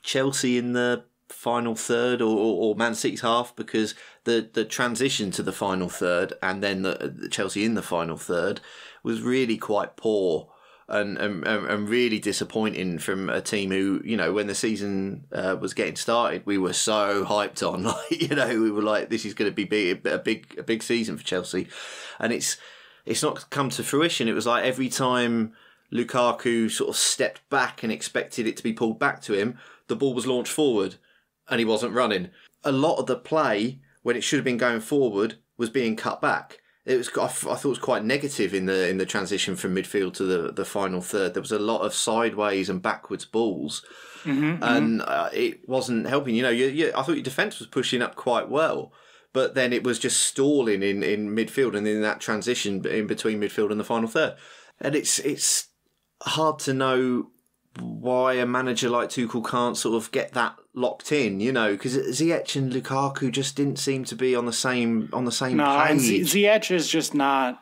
Chelsea in the final third or Man City's half, because the transition to the final third and then the Chelsea in the final third was really quite poor. and really disappointing from a team who, you know, when the season was getting started, we were so hyped on. Like, you know, we were like, this is going to be a big season for Chelsea, and it's not come to fruition. It was like every time Lukaku sort of stepped back and expected it to be pulled back to him, the ball was launched forward, and he wasn't running. A lot of the play, when it should have been going forward, was being cut back. I thought it was quite negative in the transition from midfield to the final third. There was a lot of sideways and backwards balls, and it wasn't helping. You know, I thought your defence was pushing up quite well, but then it was just stalling in midfield and in that transition in between midfield and the final third. And it's hard to know why a manager like Tuchel can't sort of get that locked in, you know, because Ziyech and Lukaku just didn't seem to be on the same page. And Ziyech is just not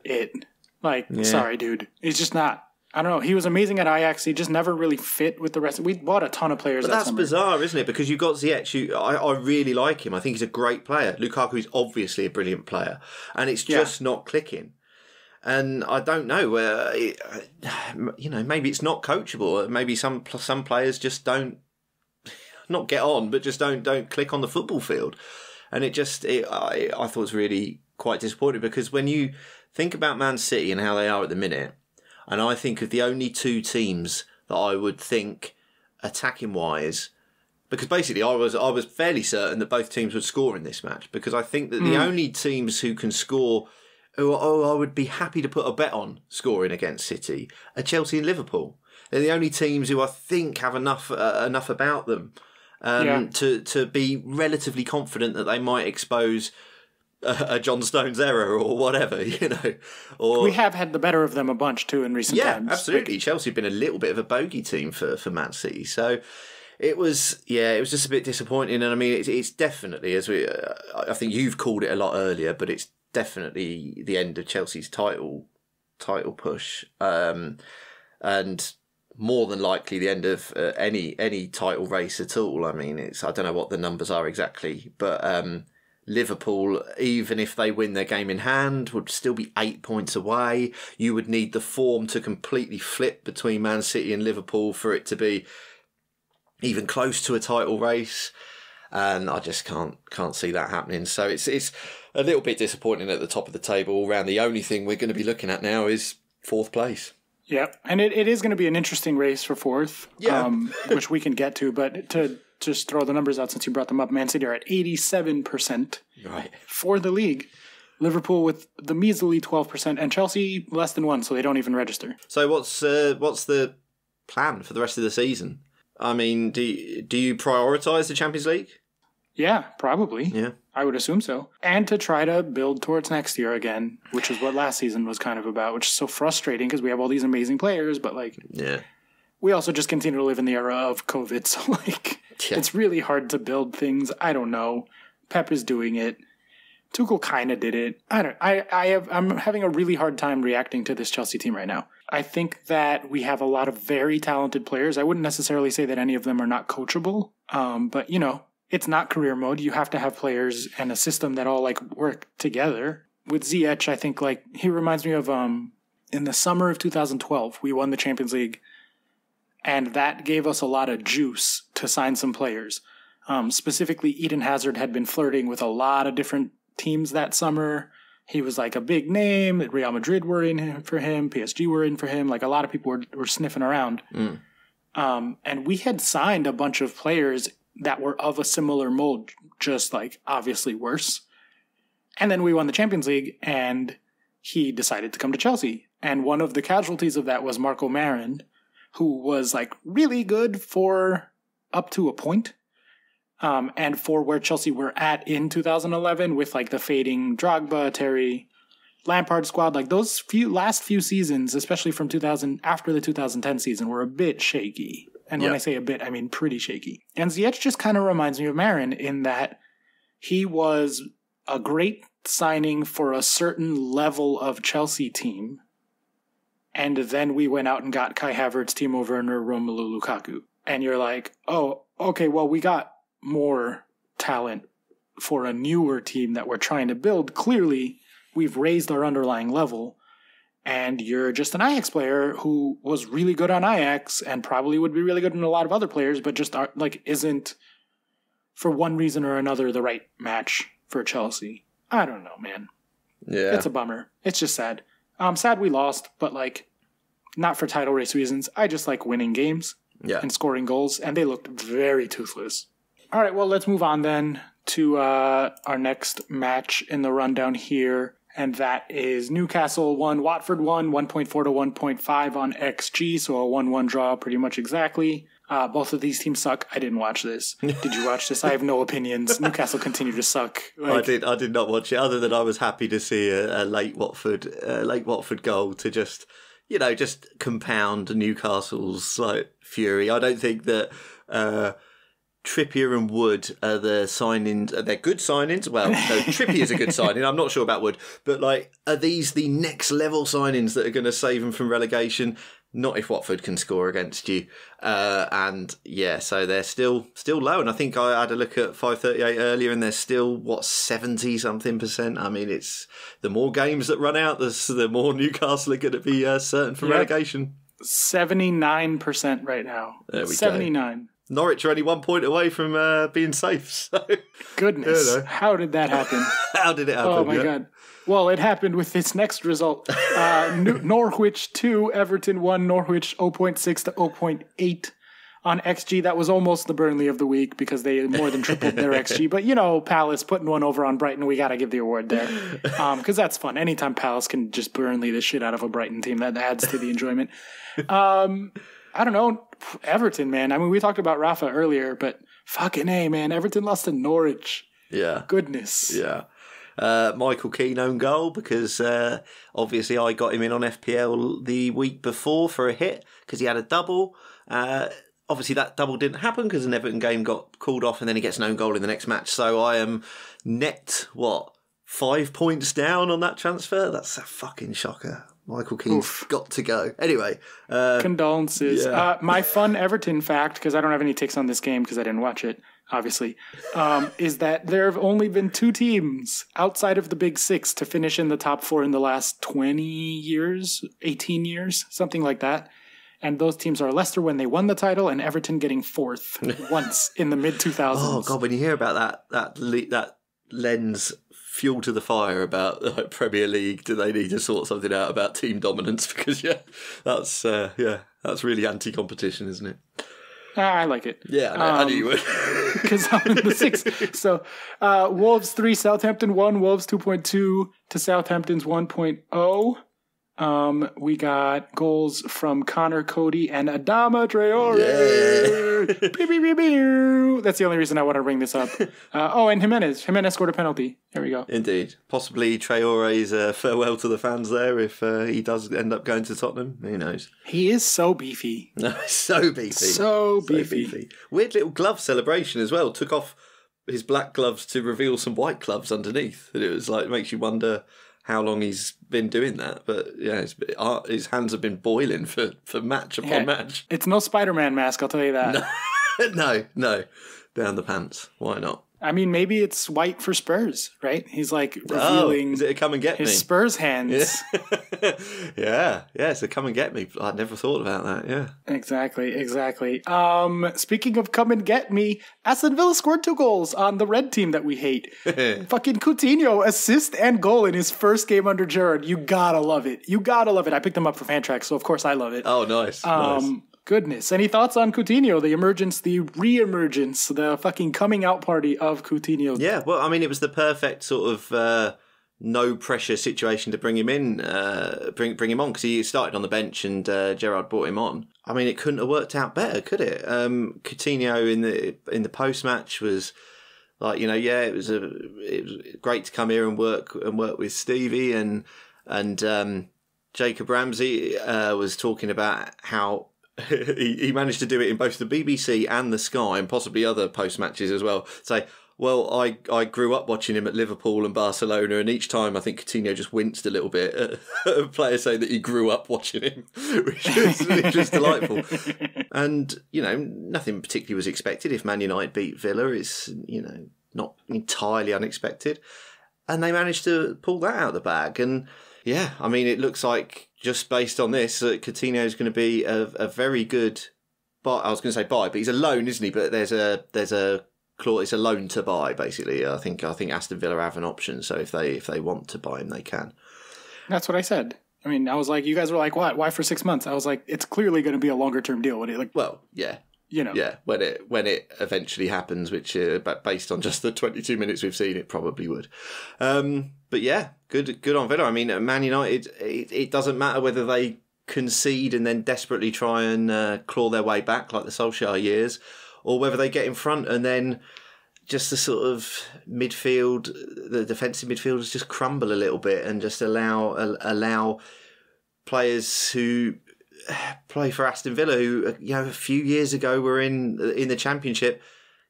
it. Like, sorry, dude. He's just not. I don't know. He was amazing at Ajax. He just never really fit with the rest. We bought a ton of players. But that's bizarre, isn't it? Because you've got Ziyech, who I really like him. I think he's a great player. Lukaku is obviously a brilliant player. And it's just not clicking. And I don't know, you know, maybe it's not coachable. Maybe some players just don't, not get on, but just don't click on the football field. And I thought it was really quite disappointing, because when you think about Man City and how they are at the minute, and I think of the only two teams that I would think attacking wise, because basically I was fairly certain that both teams would score in this match, because I think that the only teams who can score, who I would be happy to put a bet on scoring against City, are Chelsea and Liverpool. They're the only teams who I think have enough about them to be relatively confident that they might expose a John Stones error or whatever, you know. Or we have had the better of them a bunch too in recent times. Yeah, absolutely. Chelsea have been a little bit of a bogey team for Man City, so it was just a bit disappointing. And I mean, it's definitely, as I think you've called it a lot earlier, but it's definitely the end of Chelsea's title push, and more than likely the end of any title race at all. I mean, I don't know what the numbers are exactly, but Liverpool, even if they win their game in hand, would still be 8 points away. You would need the form to completely flip between Man City and Liverpool for it to be even close to a title race. And I just can't see that happening. So it's a little bit disappointing at the top of the table all round. The only thing we're going to be looking at now is fourth place. Yeah, and it is going to be an interesting race for fourth, which we can get to. But to just throw the numbers out since you brought them up, Man City are at 87% for the league. Liverpool with the measly 12%, and Chelsea less than 1%, so they don't even register. So what's the plan for the rest of the season? I mean, do you prioritise the Champions League? Yeah, probably. Yeah. I would assume so. And to try to build towards next year again, which is what last season was kind of about, which is so frustrating because we have all these amazing players, but we also just continue to live in the era of COVID, so it's really hard to build things. I don't know. Pep is doing it. Tuchel kind of did it. I'm having a really hard time reacting to this Chelsea team right now. I think that we have a lot of very talented players. I wouldn't necessarily say that any of them are not coachable, but, you know, it's not career mode. You have to have players and a system that all work together. With Ziyech, I think he reminds me of in the summer of 2012, we won the Champions League, and that gave us a lot of juice to sign some players. Specifically, Eden Hazard had been flirting with a lot of different teams that summer. He was a big name. Real Madrid were in for him. PSG were in for him. A lot of people were sniffing around. And we had signed a bunch of players that were of a similar mold, just obviously worse. And then we won the Champions League, and he decided to come to Chelsea. And one of the casualties of that was Marco Marin, who was really good for up to a point. And for where Chelsea were at in 2011 with the fading Drogba, Terry, Lampard squad, those last few seasons, especially from after the 2010 season, were a bit shaky. And when I say a bit, I mean pretty shaky. And Ziyech just kind of reminds me of Marin in that he was a great signing for a certain level of Chelsea team. And then we went out and got Kai Havertz, Timo Werner, Romelu Lukaku. And you're like, oh, okay, well, we got more talent for a newer team that we're trying to build. Clearly, we've raised our underlying level. and you're just an Ajax player who was really good on Ajax and probably would be really good in a lot of other players, but just isn't, for one reason or another, the right match for Chelsea. I don't know, man. Yeah. It's a bummer. It's just sad. Sad we lost, but not for title race reasons. I just like winning games and scoring goals, and they looked very toothless. All right, well, let's move on then to our next match in the rundown here, and that is Newcastle 1, Watford 1, 1.4 to 1.5 on XG, so a 1-1 draw pretty much exactly. Both of these teams suck. I didn't watch this. Did you watch this? I have no opinions. Newcastle continue to suck. I did not watch it, other than I was happy to see a late Watford goal to just compound Newcastle's fury. I don't think that Trippier and Wood are the signings. They're good signings. Well, no, Trippier's a good signing. I'm not sure about Wood, but are these the next level signings that are going to save them from relegation? Not if Watford can score against you. So they're still low. And I think I had a look at 538 earlier, and they're still 70-something%. I mean, it's the more games that run out, the more Newcastle are going to be certain for relegation. 79% right now. There we 79. Go. Norwich are only 1 point away from being safe. So goodness, how did that happen? How did it happen? Oh my God. Well, it happened with this next result. Norwich 2, Everton 1, Norwich 0.6 to 0.8 on XG. That was almost the Burnley of the week because they more than tripled their XG. But, Palace putting one over on Brighton, we got to give the award there. Because that's fun. Anytime Palace can just Burnley the shit out of a Brighton team, that adds to the enjoyment. I don't know. Everton, man. I mean, we talked about Rafa earlier, but fucking A, man. Everton lost to Norwich. Yeah. Goodness. Yeah. Michael Keane own goal because obviously I got him in on FPL the week before for a hit because he had a double. Obviously that double didn't happen because an Everton game got called off and then he gets an own goal in the next match. So I am net, 5 points down on that transfer? That's a fucking shocker. Michael Keane's got to go. Anyway. Condolences. Yeah. My fun Everton fact, because I don't have any takes on this game because I didn't watch it, obviously, is that there have only been 2 teams outside of the Big Six to finish in the top 4 in the last 20 years, 18 years, something like that. And those teams are Leicester when they won the title and Everton getting 4th once in the mid-2000s. Oh, God, when you hear about that lens fuel to the fire about Premier League, do they need to sort something out about team dominance? Because, that's really anti-competition, isn't it? I like it. Yeah, I knew you would. Because I'm in the 6th. So, Wolves 3, Southampton 1, Wolves 2.2 to Southampton's 1.0. We got goals from Connor Cody and Adama Traore. Yeah. That's the only reason I want to bring this up. And Jimenez. Jimenez scored a penalty. There we go. Indeed. Possibly Traore's farewell to the fans there if he does end up going to Tottenham. Who knows? He is so beefy. So beefy. So beefy. Weird little glove celebration as well. Took off his black gloves to reveal some white gloves underneath. And it was it makes you wonder how long he's been doing that, but yeah, his hands have been boiling for match upon match. It's no Spider-Man mask, I'll tell you that. No, down the pants. Why not? I mean, maybe it's white for Spurs, right? He's revealing is it a come and get his me? Spurs hands. Yeah, it's a come and get me. I'd never thought about that, yeah. Exactly. Speaking of come and get me, Aston Villa scored 2 goals on the red team that we hate. Fucking Coutinho, assist and goal in his first game under Gerrard. You gotta love it. I picked him up for Fantrax, so of course I love it. Oh, nice. Goodness. Any thoughts on Coutinho, the emergence, the re-emergence, the fucking coming out party of Coutinho? Yeah, well, I mean, it was the perfect sort of no pressure situation to bring him in, bring him on, because he started on the bench and Gerrard brought him on. I mean, it couldn't have worked out better, could it? Coutinho in the post match was it was great to come here and work with Stevie and Jacob Ramsey was talking about how he managed to do it in both the BBC and the Sky and possibly other post matches as well. Say, well, I grew up watching him at Liverpool and Barcelona, and each time I think Coutinho just winced a little bit at players saying that he grew up watching him, which is delightful. And, nothing particularly was expected. If Man United beat Villa, it's, not entirely unexpected. And they managed to pull that out of the bag. And, yeah, I mean, it looks like just based on this, Coutinho is going to be a very good buy. I was going to say buy, but he's a loan, isn't he? But there's a clause. It's a loan to buy, basically. I think Aston Villa have an option, so if they want to buy him, they can. That's what I said. I mean, I was like, you guys were like, what? Why for 6 months? I was like, it's clearly going to be a longer term deal. Well, yeah. Yeah, when it eventually happens, which based on just the 22 minutes we've seen, it probably would. But yeah, good on Villa. I mean, Man United, it doesn't matter whether they concede and then desperately try and claw their way back like the Solskjaer years, or whether they get in front and then just the sort of midfield, the defensive midfielders just crumble a little bit and just allow players who play for Aston Villa, who a few years ago were in the Championship,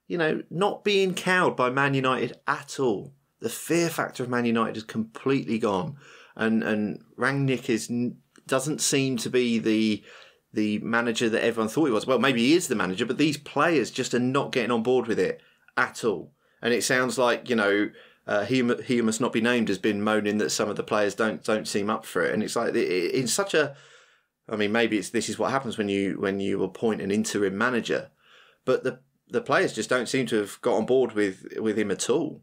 not being cowed by Man United at all. The fear factor of Man United is completely gone, and Rangnick doesn't seem to be the manager that everyone thought he was. Well, maybe he is the manager, but these players just are not getting on board with it at all. And it sounds like he who must not be named has been moaning that some of the players don't seem up for it, and it's like it's such a. I mean, maybe this is what happens when you appoint an interim manager, but the players just don't seem to have got on board with him at all,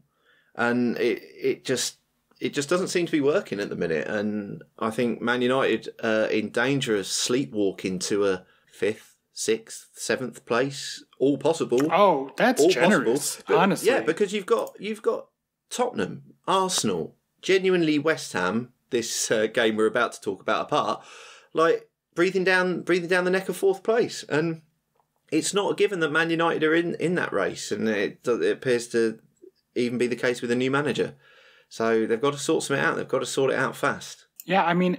and it just doesn't seem to be working at the minute. And I think Man United in danger of sleepwalking to a 5th, 6th, 7th place, all possible. Oh, that's all generous, possible. But, honestly. Yeah, because you've got Tottenham, Arsenal, genuinely West Ham. This game we're about to talk about apart, like. Breathing down the neck of 4th place, and it's not a given that Man United are in that race, and it appears to even be the case with a new manager. So they've got to sort something out. They've got to sort it out fast. Yeah, I mean,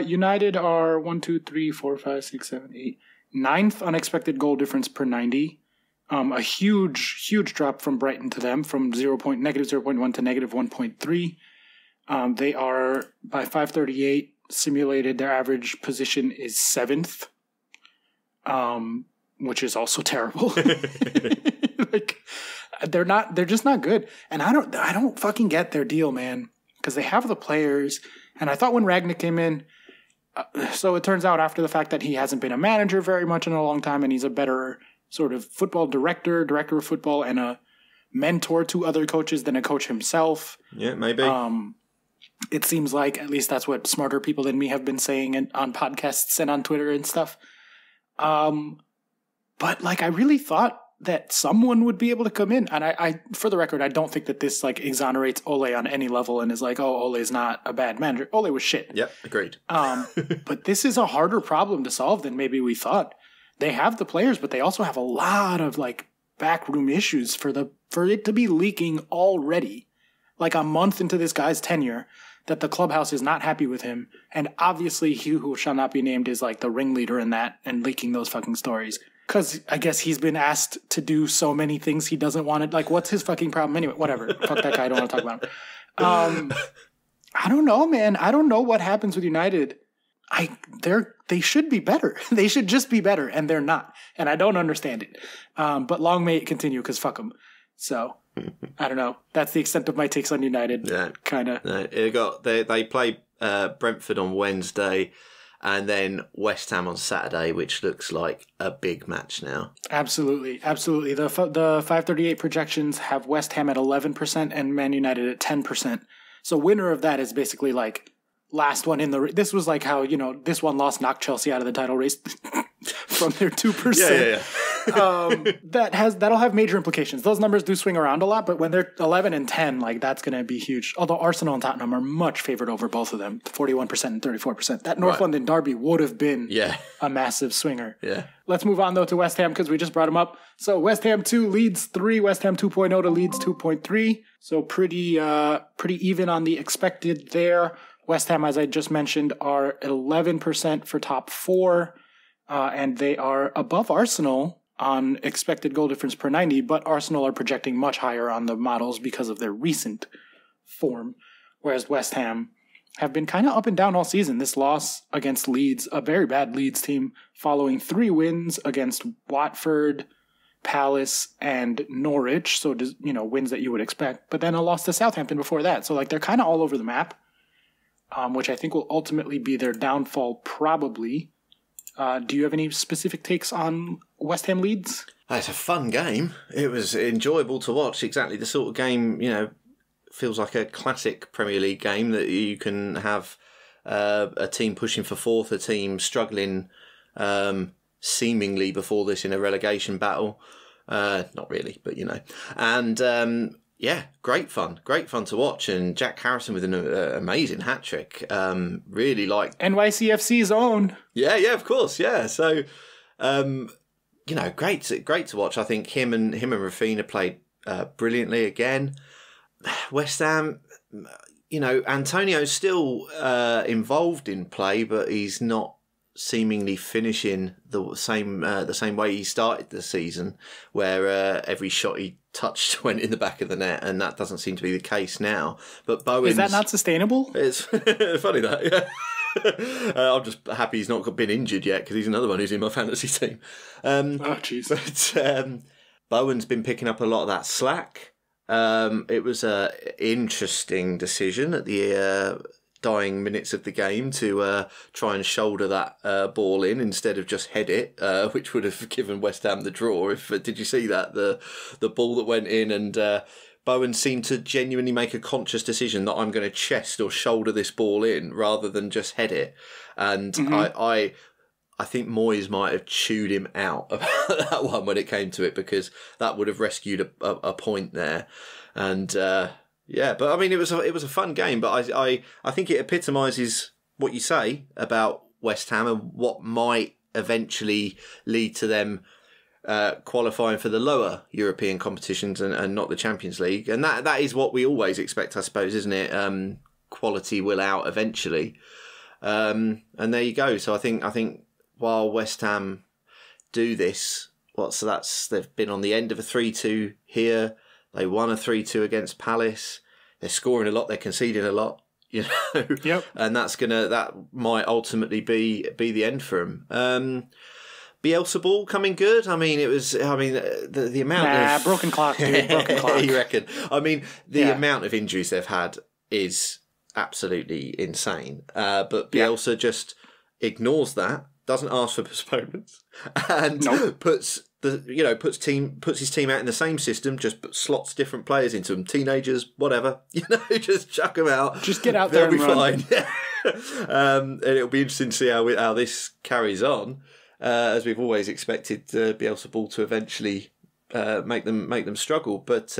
United are 1, 2, 3, 4, 5, 6, 7, 8, 9th unexpected goal difference per 90. A huge drop from Brighton to them, from negative 0.1 to negative 1.3. They are by 538. Simulated, their average position is 7th, which is also terrible. They're just not good, and I don't fucking get their deal, man, because they have the players. And I thought when Rangnick came in, so it turns out after the fact that he hasn't been a manager very much in a long time, and he's a better sort of football director of football, and a mentor to other coaches than a coach himself. Yeah, maybe. It seems like, at least that's what smarter people than me have been saying on podcasts and on Twitter and stuff. But I really thought that someone would be able to come in. And I for the record, I don't think that this exonerates Ole on any level and is like, oh, Ole's not a bad manager. Ole was shit. Yep, agreed. But this is a harder problem to solve than maybe we thought. They have the players, but they also have a lot of backroom issues for it to be leaking already. A month into this guy's tenure, that the clubhouse is not happy with him. And obviously he who shall not be named is the ringleader in that and leaking those fucking stories. Because I guess he's been asked to do so many things he doesn't want to. What's his fucking problem anyway? Whatever. Fuck that guy. I don't want to talk about him. I don't know, man. I don't know what happens with United. They should be better. They should just be better, and they're not. And I don't understand it. But long may it continue, because fuck them. So... I don't know. That's the extent of my takes on United. Yeah, kind of. They play Brentford on Wednesday, and then West Ham on Saturday, which looks like a big match now. Absolutely. The 538 projections have West Ham at 11% and Man United at 10%. So winner of that is basically last one in the. This was how this one loss knocked Chelsea out of the title race from their 2%. Yeah. That'll have major implications. Those numbers do swing around a lot, but when they're 11 and 10, that's going to be huge. Although Arsenal and Tottenham are much favored over both of them, 41% and 34%. That North London derby would have been a massive swinger. Yeah. Let's move on though to West Ham, because we just brought them up. So West Ham 2, Leeds 3, West Ham 2.0 to Leeds 2.3. So pretty even on the expected there. West Ham, as I just mentioned, are 11% for top 4, and they are above Arsenal on expected goal difference per 90, but Arsenal are projecting much higher on the models because of their recent form, whereas West Ham have been kind of up and down all season. This loss against Leeds, a very bad Leeds team, following 3 wins against Watford, Palace, and Norwich, so wins that you would expect, but then a loss to Southampton before that. So they're kind of all over the map. which I think will ultimately be their downfall probably. Do you have any specific takes on West Ham Leeds? It's a fun game. It was enjoyable to watch. Exactly the sort of game, feels like a classic Premier League game that you can have a team pushing for fourth, a team struggling seemingly before this in a relegation battle. Not really, but And great fun to watch. And Jack Harrison with an amazing hat trick. Really like NYCFC's own. Yeah, of course, yeah. So, great to watch. I think him and Rafinha played brilliantly again. West Ham, Antonio's still involved in play, but he's not seemingly finishing the same way he started the season, where every shot he touched went in the back of the net, and that doesn't seem to be the case now. But Bowen's... Is that not sustainable? It's funny that, yeah. I'm just happy he's not been injured yet, because he's another one who's in my fantasy team. Jeez. But Bowen's been picking up a lot of that slack. It was an interesting decision at the dying minutes of the game to try and shoulder that ball in instead of just head it, which would have given West Ham the draw. Did you see that? The ball that went in, and Bowen seemed to genuinely make a conscious decision that I'm going to chest or shoulder this ball in rather than just head it. And I think Moyes might have chewed him out about that one when it came to it, because that would have rescued a point there. And but I mean, it was a fun game, but I think it epitomises what you say about West Ham and what might eventually lead to them qualifying for the lower European competitions and not the Champions League. And that is what we always expect, I suppose, isn't it? Quality will out eventually. And there you go. So I think while West Ham do this, they've been on the end of a 3-2 here. They won a 3-2 against Palace. They're scoring a lot. They're conceding a lot. Yep. And that might ultimately be the end for them. Bielsa ball coming good. I mean, the amount of broken clock, dude. Broken clock. You reckon? I mean, the amount of injuries they've had is absolutely insane. But Bielsa just ignores that, doesn't ask for postponements, and puts his team out in the same system, just slots different players into them, teenagers, whatever, just chuck them out. Just get out there and run. They'll be fine. And it'll be interesting to see how this carries on, as we've always expected Bielsa ball to eventually make them struggle. But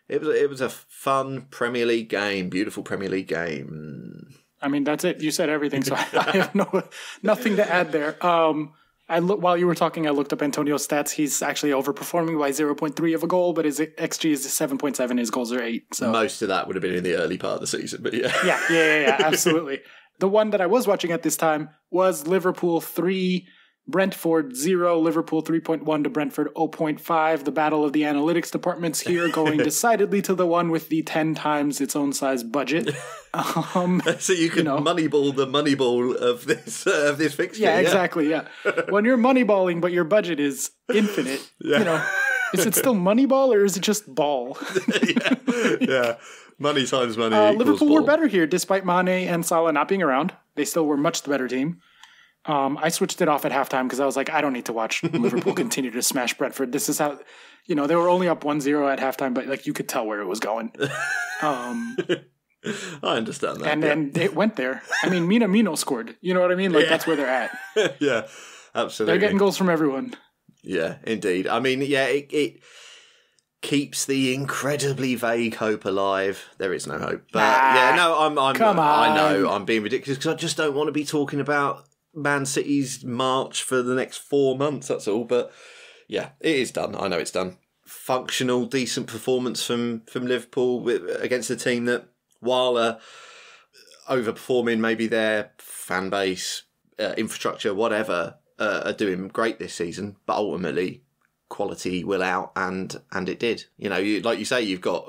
it was a fun Premier League game, beautiful Premier League game. I mean, that's it. You said everything, so I have nothing to add there. While you were talking, I looked up Antonio's stats. He's actually overperforming by 0.3 of a goal, but his XG is 7.7. His goals are 8. So most of that would have been in the early part of the season, but yeah. Yeah, absolutely. The one that I was watching at this time was Liverpool 3, Brentford 0, Liverpool 3.1 to Brentford 0.5. The battle of the analytics departments here, going decidedly to the one with the 10 times its own size budget. So you can moneyball the moneyball of this fixture. Yeah, exactly. Yeah, when you're moneyballing, but your budget is infinite. Is it still moneyball or is it just ball? yeah. Money times money. Liverpool ball. were better here, despite Mane and Salah not being around. They still were much the better team. I switched it off at halftime because I was like, I don't need to watch Liverpool continue to smash Brentford. This is how, they were only up 1-0 at halftime, but you could tell where it was going. I understand that. And it went there. I mean, Minamino scored. You know what I mean? That's where they're at. Yeah, absolutely. They're getting goals from everyone. Yeah, indeed. I mean, it keeps the incredibly vague hope alive. There is no hope. But come on. I know I'm being ridiculous because I just don't want to be talking about Man City's march for the next 4 months, that's all. But yeah, it is done. I know it's done. Functional, decent performance from Liverpool against a team that, while overperforming maybe their fan base, infrastructure, whatever, are doing great this season, but ultimately quality will out, and it did. Like you say, you've got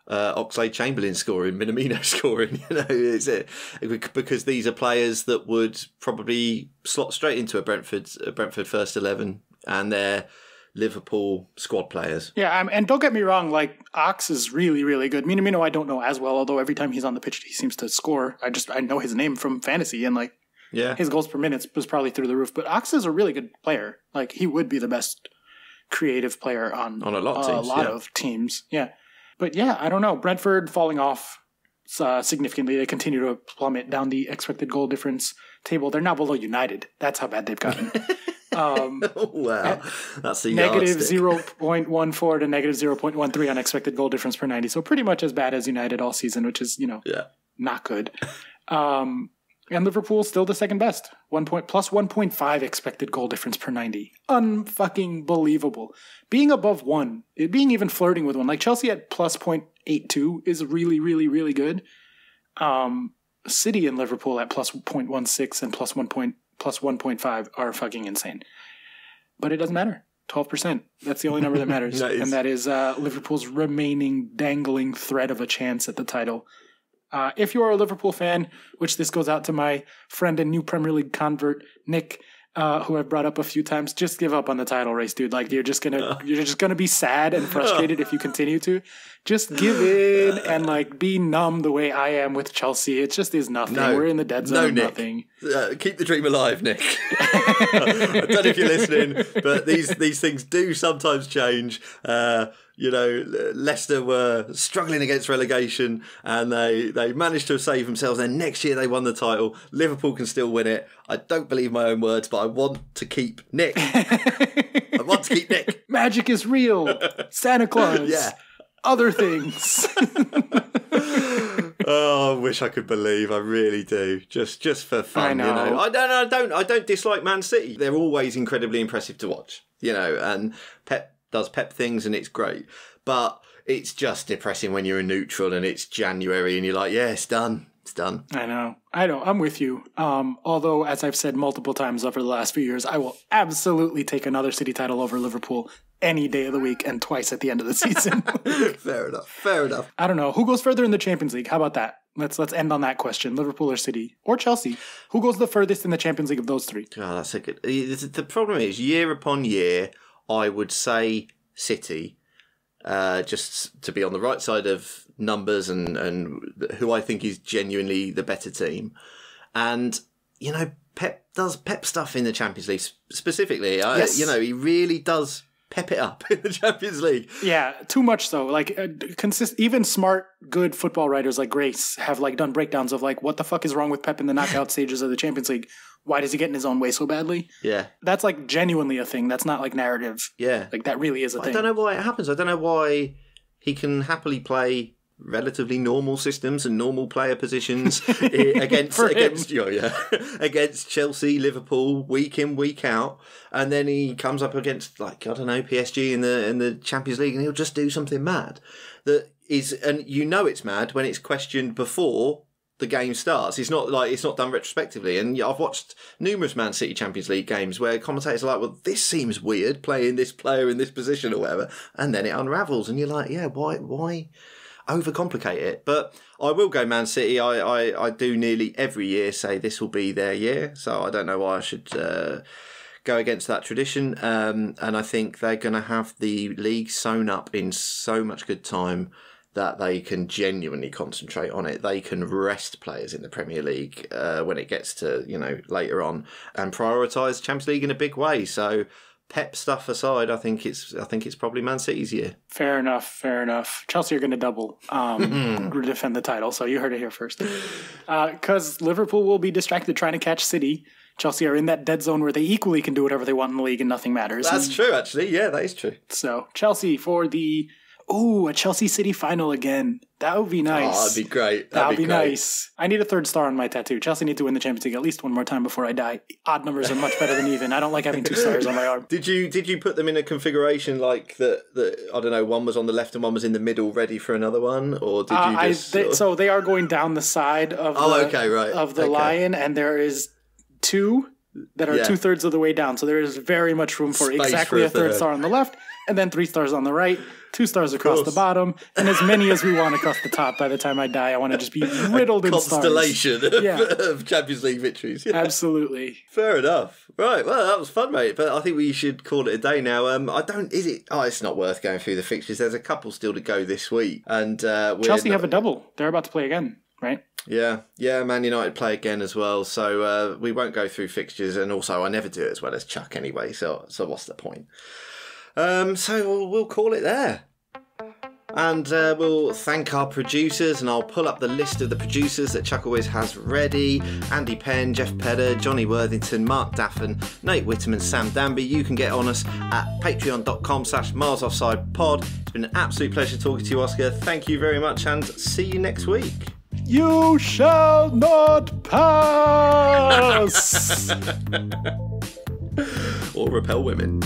Oxlade-Chamberlain scoring, Minamino scoring, because these are players that would probably slot straight into a Brentford first 11, and they're Liverpool squad players. Yeah, and don't get me wrong, like, Ox is really, really good. Minamino I don't know as well, although every time he's on the pitch he seems to score. I know his name from fantasy, and like his goals per minute was probably through the roof. But Ox is a really good player. Like, he would be the best creative player on a lot of teams. Yeah. But yeah, I don't know. Brentford falling off significantly. They continue to plummet down the expected goal difference table. They're now below United. That's how bad they've gotten. Wow. That's the negative 0.14 to negative 0.13 on expected goal difference per 90. So pretty much as bad as United all season, which is, not good. And Liverpool still the second best. Plus 1.5 expected goal difference per 90. Unfucking believable. Being above 1, being even flirting with 1. Like Chelsea at plus 0.82 is really, really, really good. City and Liverpool at plus 0.16 and plus 1.5 are fucking insane. But it doesn't matter. 12%. That's the only number that matters. Nice. And that is Liverpool's remaining dangling thread of a chance at the title. If you are a Liverpool fan, which this goes out to my friend and new Premier League convert, Nick, who I've brought up a few times, just give up on the title race, dude. Like, you're just gonna be sad and frustrated if you continue to. Just give in and like be numb the way I am with Chelsea. It just is nothing. We're in the dead zone. Nick. Nothing. Keep the dream alive, Nick. I don't know if you're listening, but these things do sometimes change. Leicester were struggling against relegation and they managed to save themselves. Then next year they won the title. Liverpool can still win it. I don't believe my own words, but I want to keep Nick. Magic is real. Santa Claus. Yeah. Other things. Oh, I wish I could believe. I really do. Just for fun, I know. I don't dislike Man City. They're always incredibly impressive to watch. And Pep does Pep things and it's great. But it's just depressing when you're a neutral and it's January and you're like, yeah, it's done. It's done. I know. I'm with you. Although, as I've said multiple times over the last few years, I will absolutely take another City title over Liverpool any day of the week and twice at the end of the season. Fair enough. I don't know. Who goes further in the Champions League? How about that? Let's end on that question. Liverpool or City? Or Chelsea? Who goes the furthest in the Champions League of those three? Oh, that's a good... The problem is, year upon year, I would say City, just to be on the right side of numbers and who I think is genuinely the better team. And, Pep does Pep stuff in the Champions League specifically. Yes. He really does pep it up in the Champions League. Yeah, too much so. Like, even smart, good football writers like Grace have done breakdowns of what the fuck is wrong with Pep in the knockout stages of the Champions League? Why does he get in his own way so badly? Yeah. That's genuinely a thing. That's not narrative. Yeah. That really is a thing. I don't know why it happens. I don't know why he can happily play relatively normal systems and normal player positions against Chelsea, Liverpool, week in, week out, and then he comes up against PSG in the Champions League, and he'll just do something mad that is, and it's mad when it's questioned before the game starts. It's not done retrospectively, and I've watched numerous Man City Champions League games where commentators are like, well, this seems weird playing this player in this position or whatever, and then it unravels and you're like, yeah, why overcomplicate it? But I will go Man City. I do nearly every year say this will be their year, so I don't know why I should go against that tradition. And I think they're going to have the league sewn up in so much good time that they can genuinely concentrate on it. They can rest players in the Premier League when it gets to later on and prioritise Champions League in a big way. So Pep stuff aside, I think it's probably Man City's year. Fair enough. Chelsea are going to double defend the title, so you heard it here first. Because Liverpool will be distracted trying to catch City. Chelsea are in that dead zone where they equally can do whatever they want in the league and nothing matters. That's true, actually. Yeah, that is true. So Chelsea for a Chelsea City final again. That would be nice. Oh, that'd be great. That'd be nice. I need a third star on my tattoo. Chelsea need to win the Champions League at least one more time before I die. Odd numbers are much better than even. I don't like having 2 stars on my arm. Did you put them in a configuration like that? I don't know. One was on the left and one was in the middle, ready for another one, or did you just? So they are going down the side of the lion, and there is 2 that are 2/3 of the way down. So there is very much room for Space exactly for a third star on the left, and then 3 stars on the right, 2 stars across the bottom, and as many as we want across the top. By the time I die, I want to just be riddled in stars. Constellation of Champions League victories. Yeah. Absolutely. Fair enough. Right, well, that was fun, mate. But I think we should call it a day now. It's not worth going through the fixtures. There's a couple still to go this week. And Chelsea have a double. They're about to play again, right? Yeah, Man United play again as well. So we won't go through fixtures. And also, I never do it as well as Chuck anyway. So what's the point? So we'll call it there. And we'll thank our producers, and I'll pull up the list of the producers that Chuck always has ready. Andy Penn, Jeff Pedder, Johnny Worthington, Mark Daffin, Nate Whitterman, Sam Danby. You can get on us at patreon.com/milesoffsidepod. It's been an absolute pleasure talking to you, Oscar. Thank you very much, and see you next week. You shall not pass! Or repel women.